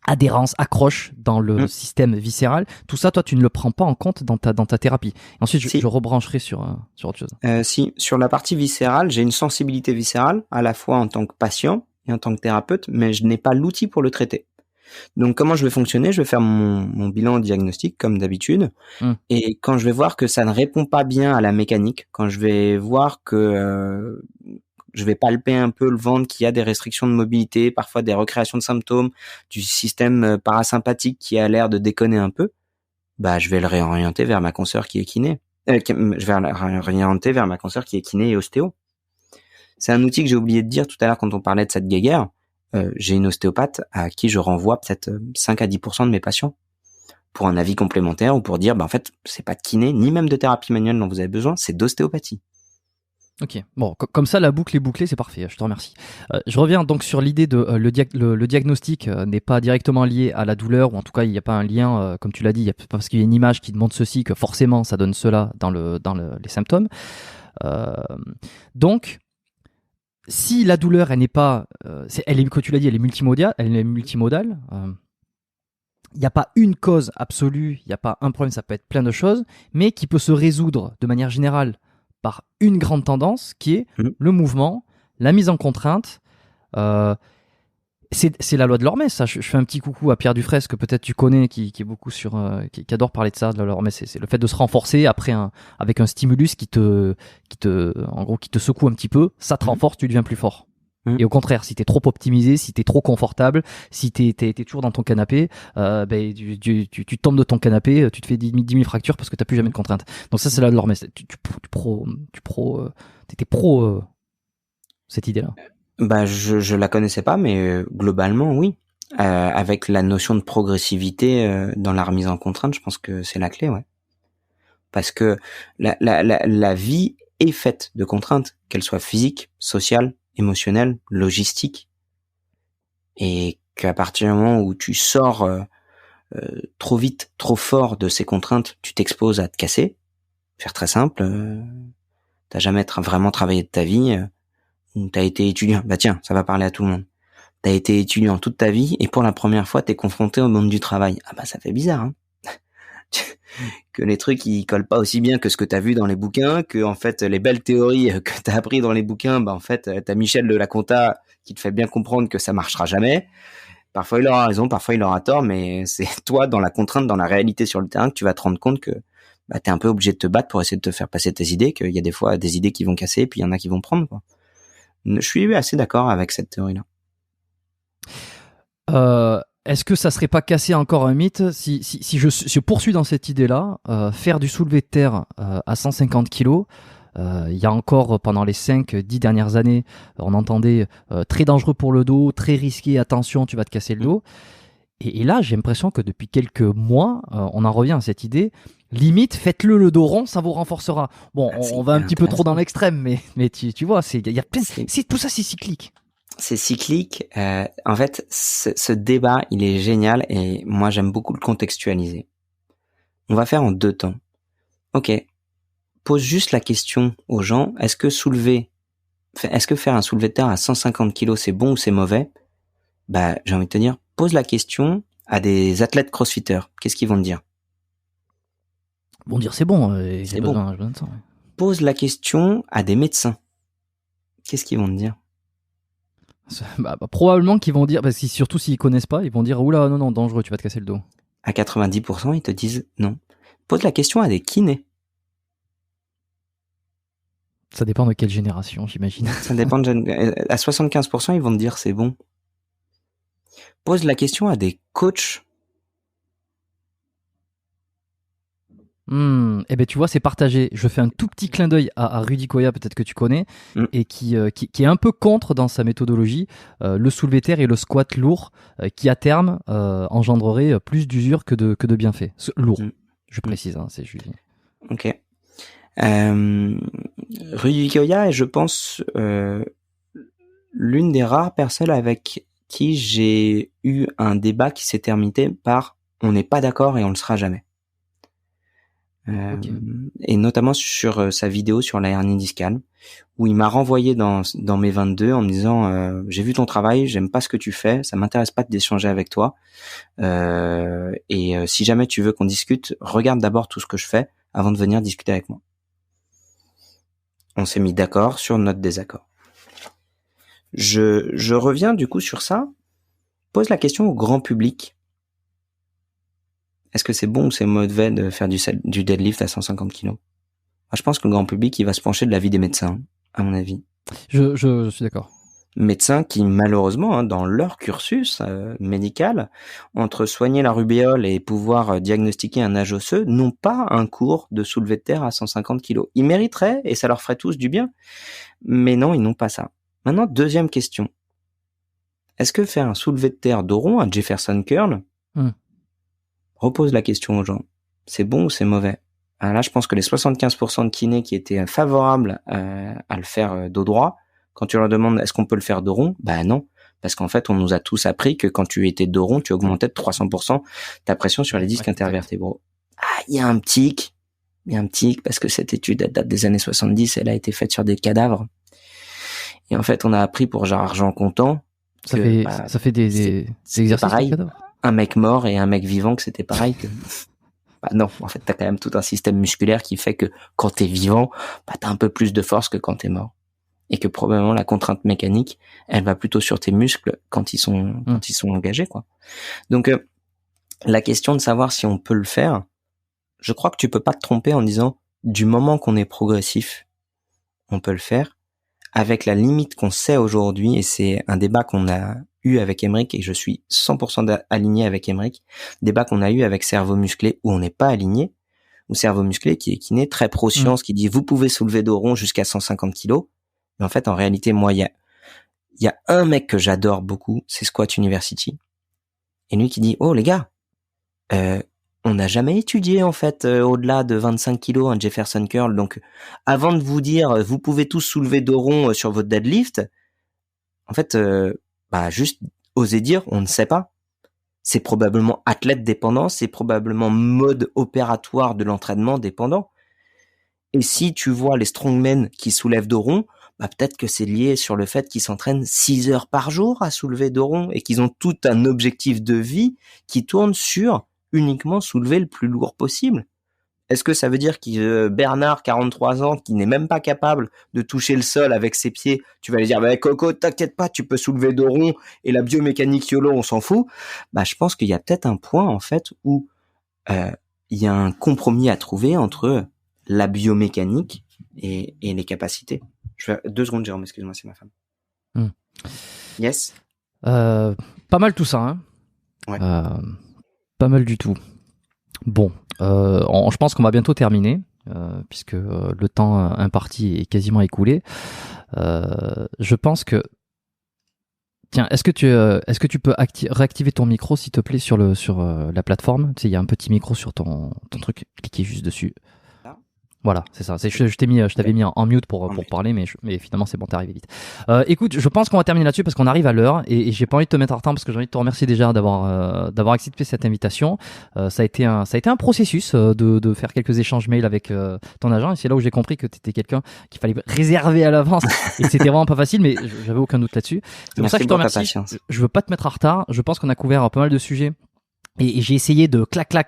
adhérence, accroche dans le système viscéral. Tout ça, toi, tu ne le prends pas en compte dans ta thérapie. Et ensuite, je rebrancherai sur autre chose. Si, sur la partie viscérale, j'ai une sensibilité viscérale, à la fois en tant que patient et en tant que thérapeute, mais je n'ai pas l'outil pour le traiter. Donc, comment je vais fonctionner? Je vais faire mon bilan diagnostique, comme d'habitude. Et quand je vais voir que ça ne répond pas bien à la mécanique, quand je vais voir que je vais palper un peu le ventre qui a des restrictions de mobilité, parfois des recréations de symptômes, du système parasympathique qui a l'air de déconner un peu, je vais le réorienter vers ma consoeur qui est kiné. Je vais le réorienter vers ma consoeur qui est kiné et ostéo. C'est un outil que j'ai oublié de dire tout à l'heure quand on parlait de cette guéguerre. J'ai une ostéopathe à qui je renvoie peut-être 5 à 10% de mes patients pour un avis complémentaire ou pour dire, en fait, c'est pas de kiné, ni même de thérapie manuelle dont vous avez besoin, c'est d'ostéopathie. Ok, bon, comme ça la boucle est bouclée, c'est parfait, je te remercie. Je reviens donc sur l'idée de le diagnostic n'est pas directement lié à la douleur, ou en tout cas il n'y a pas un lien, comme tu l'as dit, il y a pas parce qu'il y a une image qui montre ceci que forcément ça donne cela dans les symptômes. Donc, si la douleur elle n'est pas, comme tu l'as dit, elle est multimodale, il n'y a pas une cause absolue, il n'y a pas un problème, ça peut être plein de choses, mais qui peut se résoudre de manière générale par une grande tendance qui est le mouvement, la mise en contrainte. C'est la loi de l'Hormèse, ça. Je fais un petit coucou à Pierre Dufresne, que peut-être tu connais, qui est beaucoup qui adore parler de ça, de la loi de l'Hormèse. C'est le fait de se renforcer avec un stimulus qui te secoue un petit peu, ça te renforce, tu deviens plus fort. Et au contraire, si t'es trop optimisé, si t'es trop confortable, si t'es toujours dans ton canapé, tu tombes de ton canapé, tu te fais 10 000 fractures parce que t'as plus jamais de contraintes. Donc ça, c'est là de leur message. T'étais pro cette idée-là. Bah, je la connaissais pas, mais globalement, oui. Avec la notion de progressivité dans la remise en contrainte, je pense que c'est la clé, ouais. Parce que la vie est faite de contraintes, qu'elles soient physiques, sociales, émotionnelles, logistiques, et qu'à partir du moment où tu sors trop vite, trop fort de ces contraintes, tu t'exposes à te casser. Faire très simple, t'as jamais vraiment travaillé de ta vie, t'as été étudiant. Bah tiens, ça va parler à tout le monde. T'as été étudiant toute ta vie et pour la première fois, t'es confronté au monde du travail. Ah bah ça fait bizarre, hein. Que les trucs ils collent pas aussi bien que ce que t'as vu dans les bouquins, que en fait les belles théories que t'as appris dans les bouquins, bah en fait t'as Michel de la compta qui te fait bien comprendre que ça marchera jamais. Parfois il aura raison, parfois il aura tort, mais c'est toi dans la contrainte, dans la réalité sur le terrain que tu vas te rendre compte que bah, t'es un peu obligé de te battre pour essayer de te faire passer tes idées, qu'il y a des fois des idées qui vont casser, puis il y en a qui vont prendre, quoi. Je suis assez d'accord avec cette théorie-là. Est-ce que ça serait pas casser encore un mythe si je poursuis dans cette idée-là, faire du soulevé de terre à 150 kilos, il y a encore pendant les 5-10 dernières années, on entendait très dangereux pour le dos, très risqué, attention, tu vas te casser le dos. Et là, j'ai l'impression que depuis quelques mois, on en revient à cette idée. Limite, faites-le le dos rond, ça vous renforcera. Bon, on va un petit peu trop dans l'extrême, mais tu vois, il y a plein. Tout ça, c'est cyclique. C'est cyclique. En fait, ce débat, il est génial et moi, j'aime beaucoup le contextualiser. On va faire en 2 temps. Ok, pose juste la question aux gens, est-ce que faire un soulevé de terre à 150 kilos, c'est bon ou c'est mauvais? Bah, j'ai envie de te dire, pose la question à des athlètes crossfitters. Qu'est-ce qu'ils vont te dire? Ils vont dire c'est bon, C'est bon. J'ai besoin de ça. Ouais. Pose la question à des médecins. Qu'est-ce qu'ils vont te dire? Probablement qu'ils vont dire, parce que surtout s'ils connaissent pas, ils vont dire oula, non, dangereux, tu vas te casser le dos. À 90%, ils te disent non. Pose la question à des kinés. Ça dépend de quelle génération, j'imagine. Ça dépend à 75%, ils vont te dire c'est bon. Pose la question à des coachs. Eh ben tu vois, c'est partagé. Je fais un tout petit clin d'œil à Rudy Koya, peut-être que tu connais, et qui est un peu contre dans sa méthodologie le soulevé terre et le squat lourd, qui à terme engendrerait plus d'usure que de bienfaits. Lourd, je précise, hein, c'est juste. Ok. Rudy Koya est, je pense, l'une des rares personnes avec qui j'ai eu un débat qui s'est terminé par on n'est pas d'accord et on le sera jamais. Okay. Et notamment sur sa vidéo sur la hernie discale, où il m'a renvoyé dans mes 22 en me disant j'ai vu ton travail, j'aime pas ce que tu fais, ça m'intéresse pas d'échanger avec toi, et si jamais tu veux qu'on discute, regarde d'abord tout ce que je fais avant de venir discuter avec moi. On s'est mis d'accord sur notre désaccord. Je reviens du coup sur ça, pose la question au grand public. Est-ce que c'est bon ou c'est mauvais de faire du deadlift à 150 kg? Moi, je pense que le grand public, il va se pencher de l'avis des médecins, à mon avis. Je suis d'accord. Médecins qui, malheureusement, dans leur cursus médical, entre soigner la rubéole et pouvoir diagnostiquer un âge osseux, n'ont pas un cours de soulevé de terre à 150 kg. Ils mériteraient, et ça leur ferait tous du bien. Mais non, ils n'ont pas ça. Maintenant, deuxième question. Est-ce que faire un soulevé de terre dos rond, un Jefferson curl, repose la question aux gens. C'est bon ou c'est mauvais? Alors là, je pense que les 75% de kinés qui étaient favorables à le faire dos droit, quand tu leur demandes est-ce qu'on peut le faire dos rond, bah non. Parce qu'en fait, on nous a tous appris que quand tu étais dos rond, tu augmentais de 300% ta pression sur les disques intervertébraux. Ah, il y a un petit parce que cette étude, elle date des années 70, elle a été faite sur des cadavres. Et en fait, on a appris pour argent comptant. Ça fait des exercices pareil. De cadavres. Un mec mort et un mec vivant, que c'était pareil que... Bah non, en fait, t'as quand même tout un système musculaire qui fait que quand t'es vivant, bah t'as un peu plus de force que quand t'es mort. Et que probablement la contrainte mécanique, elle va plutôt sur tes muscles quand ils sont engagés, quoi. Donc, la question de savoir si on peut le faire, je crois que tu peux pas te tromper en disant, du moment qu'on est progressif, on peut le faire. avec la limite qu'on sait aujourd'hui, et c'est un débat qu'on a eu avec Aymeric, et je suis 100% aligné avec Aymeric, débat qu'on a eu avec Cerveau Musclé, où on n'est pas aligné, ou Cerveau Musclé qui est kiné, très pro-science, qui dit vous pouvez soulever dos rond jusqu'à 150 kilos, mais en fait, en réalité, moi, il y a un mec que j'adore beaucoup, c'est Squat University, et lui qui dit, oh les gars, on n'a jamais étudié en fait au-delà de 25 kilos un Jefferson curl, donc avant de vous dire vous pouvez tous soulever dos rond sur votre deadlift, en fait juste oser dire on ne sait pas. C'est probablement athlète dépendant, c'est probablement mode opératoire de l'entraînement dépendant. Et si tu vois les strongmen qui soulèvent dos rond, peut-être que c'est lié sur le fait qu'ils s'entraînent 6 heures par jour à soulever dos rond et qu'ils ont tout un objectif de vie qui tourne sur uniquement soulever le plus lourd possible. Est-ce que ça veut dire que Bernard, 43 ans, qui n'est même pas capable de toucher le sol avec ses pieds, tu vas lui dire Coco, t'inquiète pas, tu peux soulever dos rond et la biomécanique YOLO, on s'en fout. Je pense qu'il y a peut-être un point en fait où il y a un compromis à trouver entre la biomécanique et les capacités. 2 secondes, Jérôme, excuse-moi, c'est ma femme. Yes. Pas mal tout ça, hein. Ouais. Pas mal du tout. Bon, je pense qu'on va bientôt terminer, puisque le temps imparti est quasiment écoulé. Je pense que... Tiens, est-ce que tu peux réactiver ton micro, s'il te plaît, sur la plateforme? Tu sais, il y a un petit micro sur ton truc, cliquez juste dessus. Voilà, c'est ça. Je t'avais mis en mute pour parler, mais finalement c'est bon, t'es arrivé vite. Écoute, je pense qu'on va terminer là-dessus parce qu'on arrive à l'heure et j'ai pas envie de te mettre en retard parce que j'ai envie de te remercier déjà d'avoir accepté cette invitation. Ça a été un processus de faire quelques échanges mails avec ton agent et c'est là où j'ai compris que t'étais quelqu'un qu'il fallait réserver à l'avance et que c'était vraiment pas facile, mais j'avais aucun doute là-dessus. C'est pour ça que je te remercie. Je veux pas te mettre en retard. Je pense qu'on a couvert pas mal de sujets. Et j'ai essayé de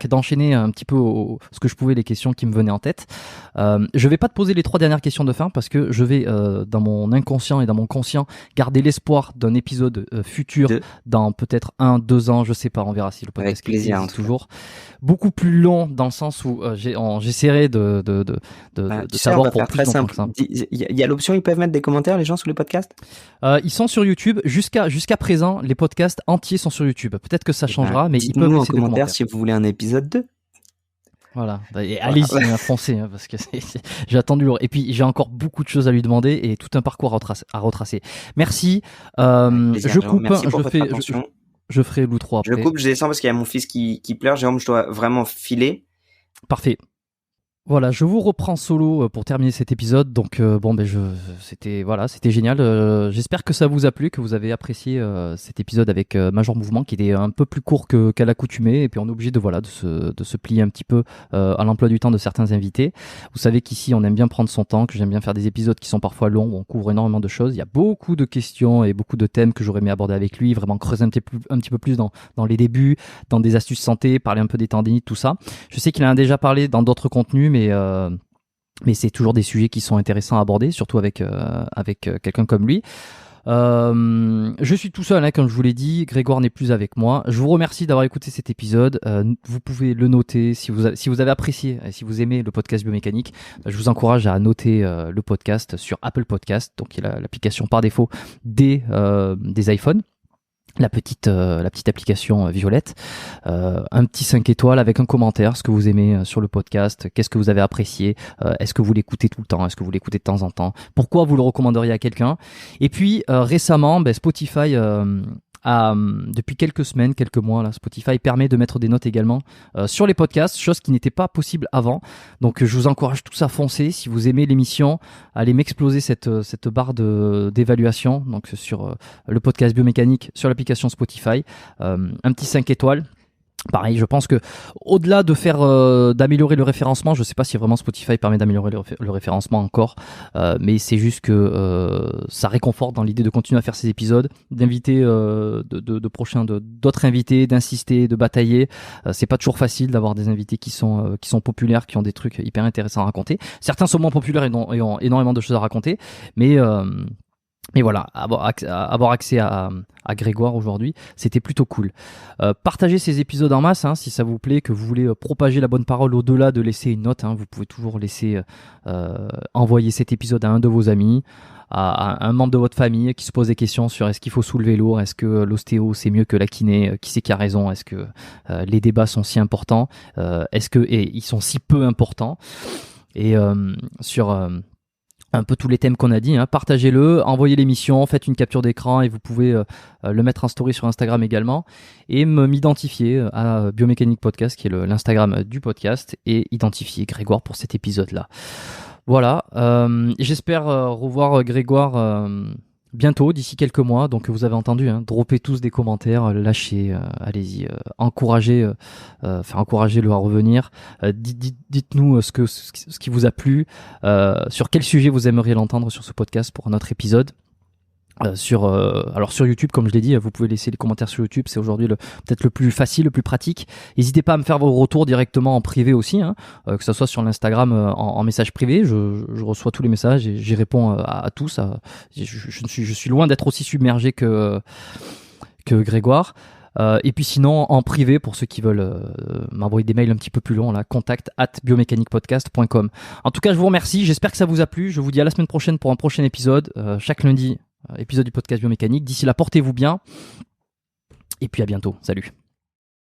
d'enchaîner un petit peu ce que je pouvais, les questions qui me venaient en tête. Je vais pas te poser les 3 dernières questions de fin parce que je vais dans mon inconscient et dans mon conscient garder l'espoir d'un épisode futur dans peut-être 1-2 ans, je sais pas, on verra si le podcast existe toujours. Beaucoup plus long dans le sens où j'essaierai de savoir pour plus très simple. Il y a l'option, ils peuvent mettre des commentaires les gens sous les podcasts. Ils sont sur YouTube jusqu'à présent, les podcasts entiers sont sur YouTube. Peut-être que ça changera, mais ils peuvent en commentaire si vous voulez un épisode 2. Voilà, allez-y, foncez, parce que j'ai attendu lourd. Et puis j'ai encore beaucoup de choses à lui demander et tout un parcours à retracer. Merci. Je coupe. Merci pour votre attention. Je ferai l'outro après. Je coupe, je descends parce qu'il y a mon fils qui pleure. Jérôme, je dois vraiment filer. Parfait. Voilà, je vous reprends solo pour terminer cet épisode. Donc c'était génial. J'espère que ça vous a plu, que vous avez apprécié cet épisode avec Major Mouvement, qui était un peu plus court qu'à l'accoutumée. Et puis on est obligé de se plier un petit peu à l'emploi du temps de certains invités. Vous savez qu'ici on aime bien prendre son temps, que j'aime bien faire des épisodes qui sont parfois longs, où on couvre énormément de choses. Il y a beaucoup de questions et beaucoup de thèmes que j'aurais aimé aborder avec lui, vraiment creuser un petit peu plus dans les débuts, dans des astuces santé, parler un peu des tendinites, tout ça. Je sais qu'il en a déjà parlé dans d'autres contenus, mais c'est toujours des sujets qui sont intéressants à aborder, surtout avec quelqu'un comme lui. Je suis tout seul, comme je vous l'ai dit. Grégoire n'est plus avec moi. Je vous remercie d'avoir écouté cet épisode. Vous pouvez le noter si vous avez apprécié, si vous aimez le podcast biomécanique. Je vous encourage à noter le podcast sur Apple Podcast, donc qui est l'application par défaut des iPhones. La petite application violette, un petit 5 étoiles avec un commentaire, ce que vous aimez sur le podcast, qu'est-ce que vous avez apprécié, est-ce que vous l'écoutez tout le temps, est-ce que vous l'écoutez de temps en temps, pourquoi vous le recommanderiez à quelqu'un. Et puis récemment, Spotify depuis quelques mois là, Spotify permet de mettre des notes également sur les podcasts, chose qui n'était pas possible avant. Donc je vous encourage tous à foncer. Si vous aimez l'émission, allez m'exploser cette barre d'évaluation, donc sur le podcast biomécanique sur l'application Spotify, un petit 5 étoiles. Pareil, je pense que au-delà de d'améliorer le référencement, je sais pas si vraiment Spotify permet d'améliorer le référencement encore, mais c'est juste que ça réconforte dans l'idée de continuer à faire ces épisodes, d'inviter d'autres invités, d'insister, de batailler. C'est pas toujours facile d'avoir des invités qui sont populaires, qui ont des trucs hyper intéressants à raconter. Certains sont moins populaires et ont énormément de choses à raconter, mais Et voilà, avoir accès à Grégoire aujourd'hui, c'était plutôt cool. Partagez ces épisodes en masse, si ça vous plaît, que vous voulez propager la bonne parole au-delà de laisser une note. Vous pouvez toujours laisser envoyer cet épisode à un de vos amis, à un membre de votre famille qui se pose des questions sur est-ce qu'il faut soulever lourd, est-ce que l'ostéo c'est mieux que la kiné, qui c'est qui a raison, est-ce que les débats sont si importants, est-ce que ils sont si peu importants, et sur un peu tous les thèmes qu'on a dit, partagez-le, envoyez l'émission, faites une capture d'écran et vous pouvez le mettre en story sur Instagram également, et m'identifier à Biomécanique Podcast qui est l'Instagram du podcast, et identifier Grégoire pour cet épisode-là. Voilà, j'espère revoir Grégoire bientôt, d'ici quelques mois. Donc vous avez entendu, droppez tous des commentaires, lâchez, allez-y, encouragez-le à revenir. Dites-nous ce qui vous a plu, sur quel sujet vous aimeriez l'entendre sur ce podcast pour un autre épisode. Alors sur YouTube, comme je l'ai dit, vous pouvez laisser les commentaires sur YouTube, c'est aujourd'hui peut-être le plus facile, le plus pratique. N'hésitez pas à me faire vos retours directement en privé aussi, que ce soit sur l'Instagram en message privé. Je reçois tous les messages et j'y réponds à tous. Je suis loin d'être aussi submergé que Grégoire. Et puis sinon en privé pour ceux qui veulent m'envoyer des mails un petit peu plus longs, là, contact@biomechaniquepodcast.com. En tout cas, je vous remercie, j'espère que ça vous a plu. Je vous dis à la semaine prochaine pour un prochain épisode, chaque lundi, épisode du podcast Biomécanique. D'ici là, portez-vous bien et puis à bientôt. Salut.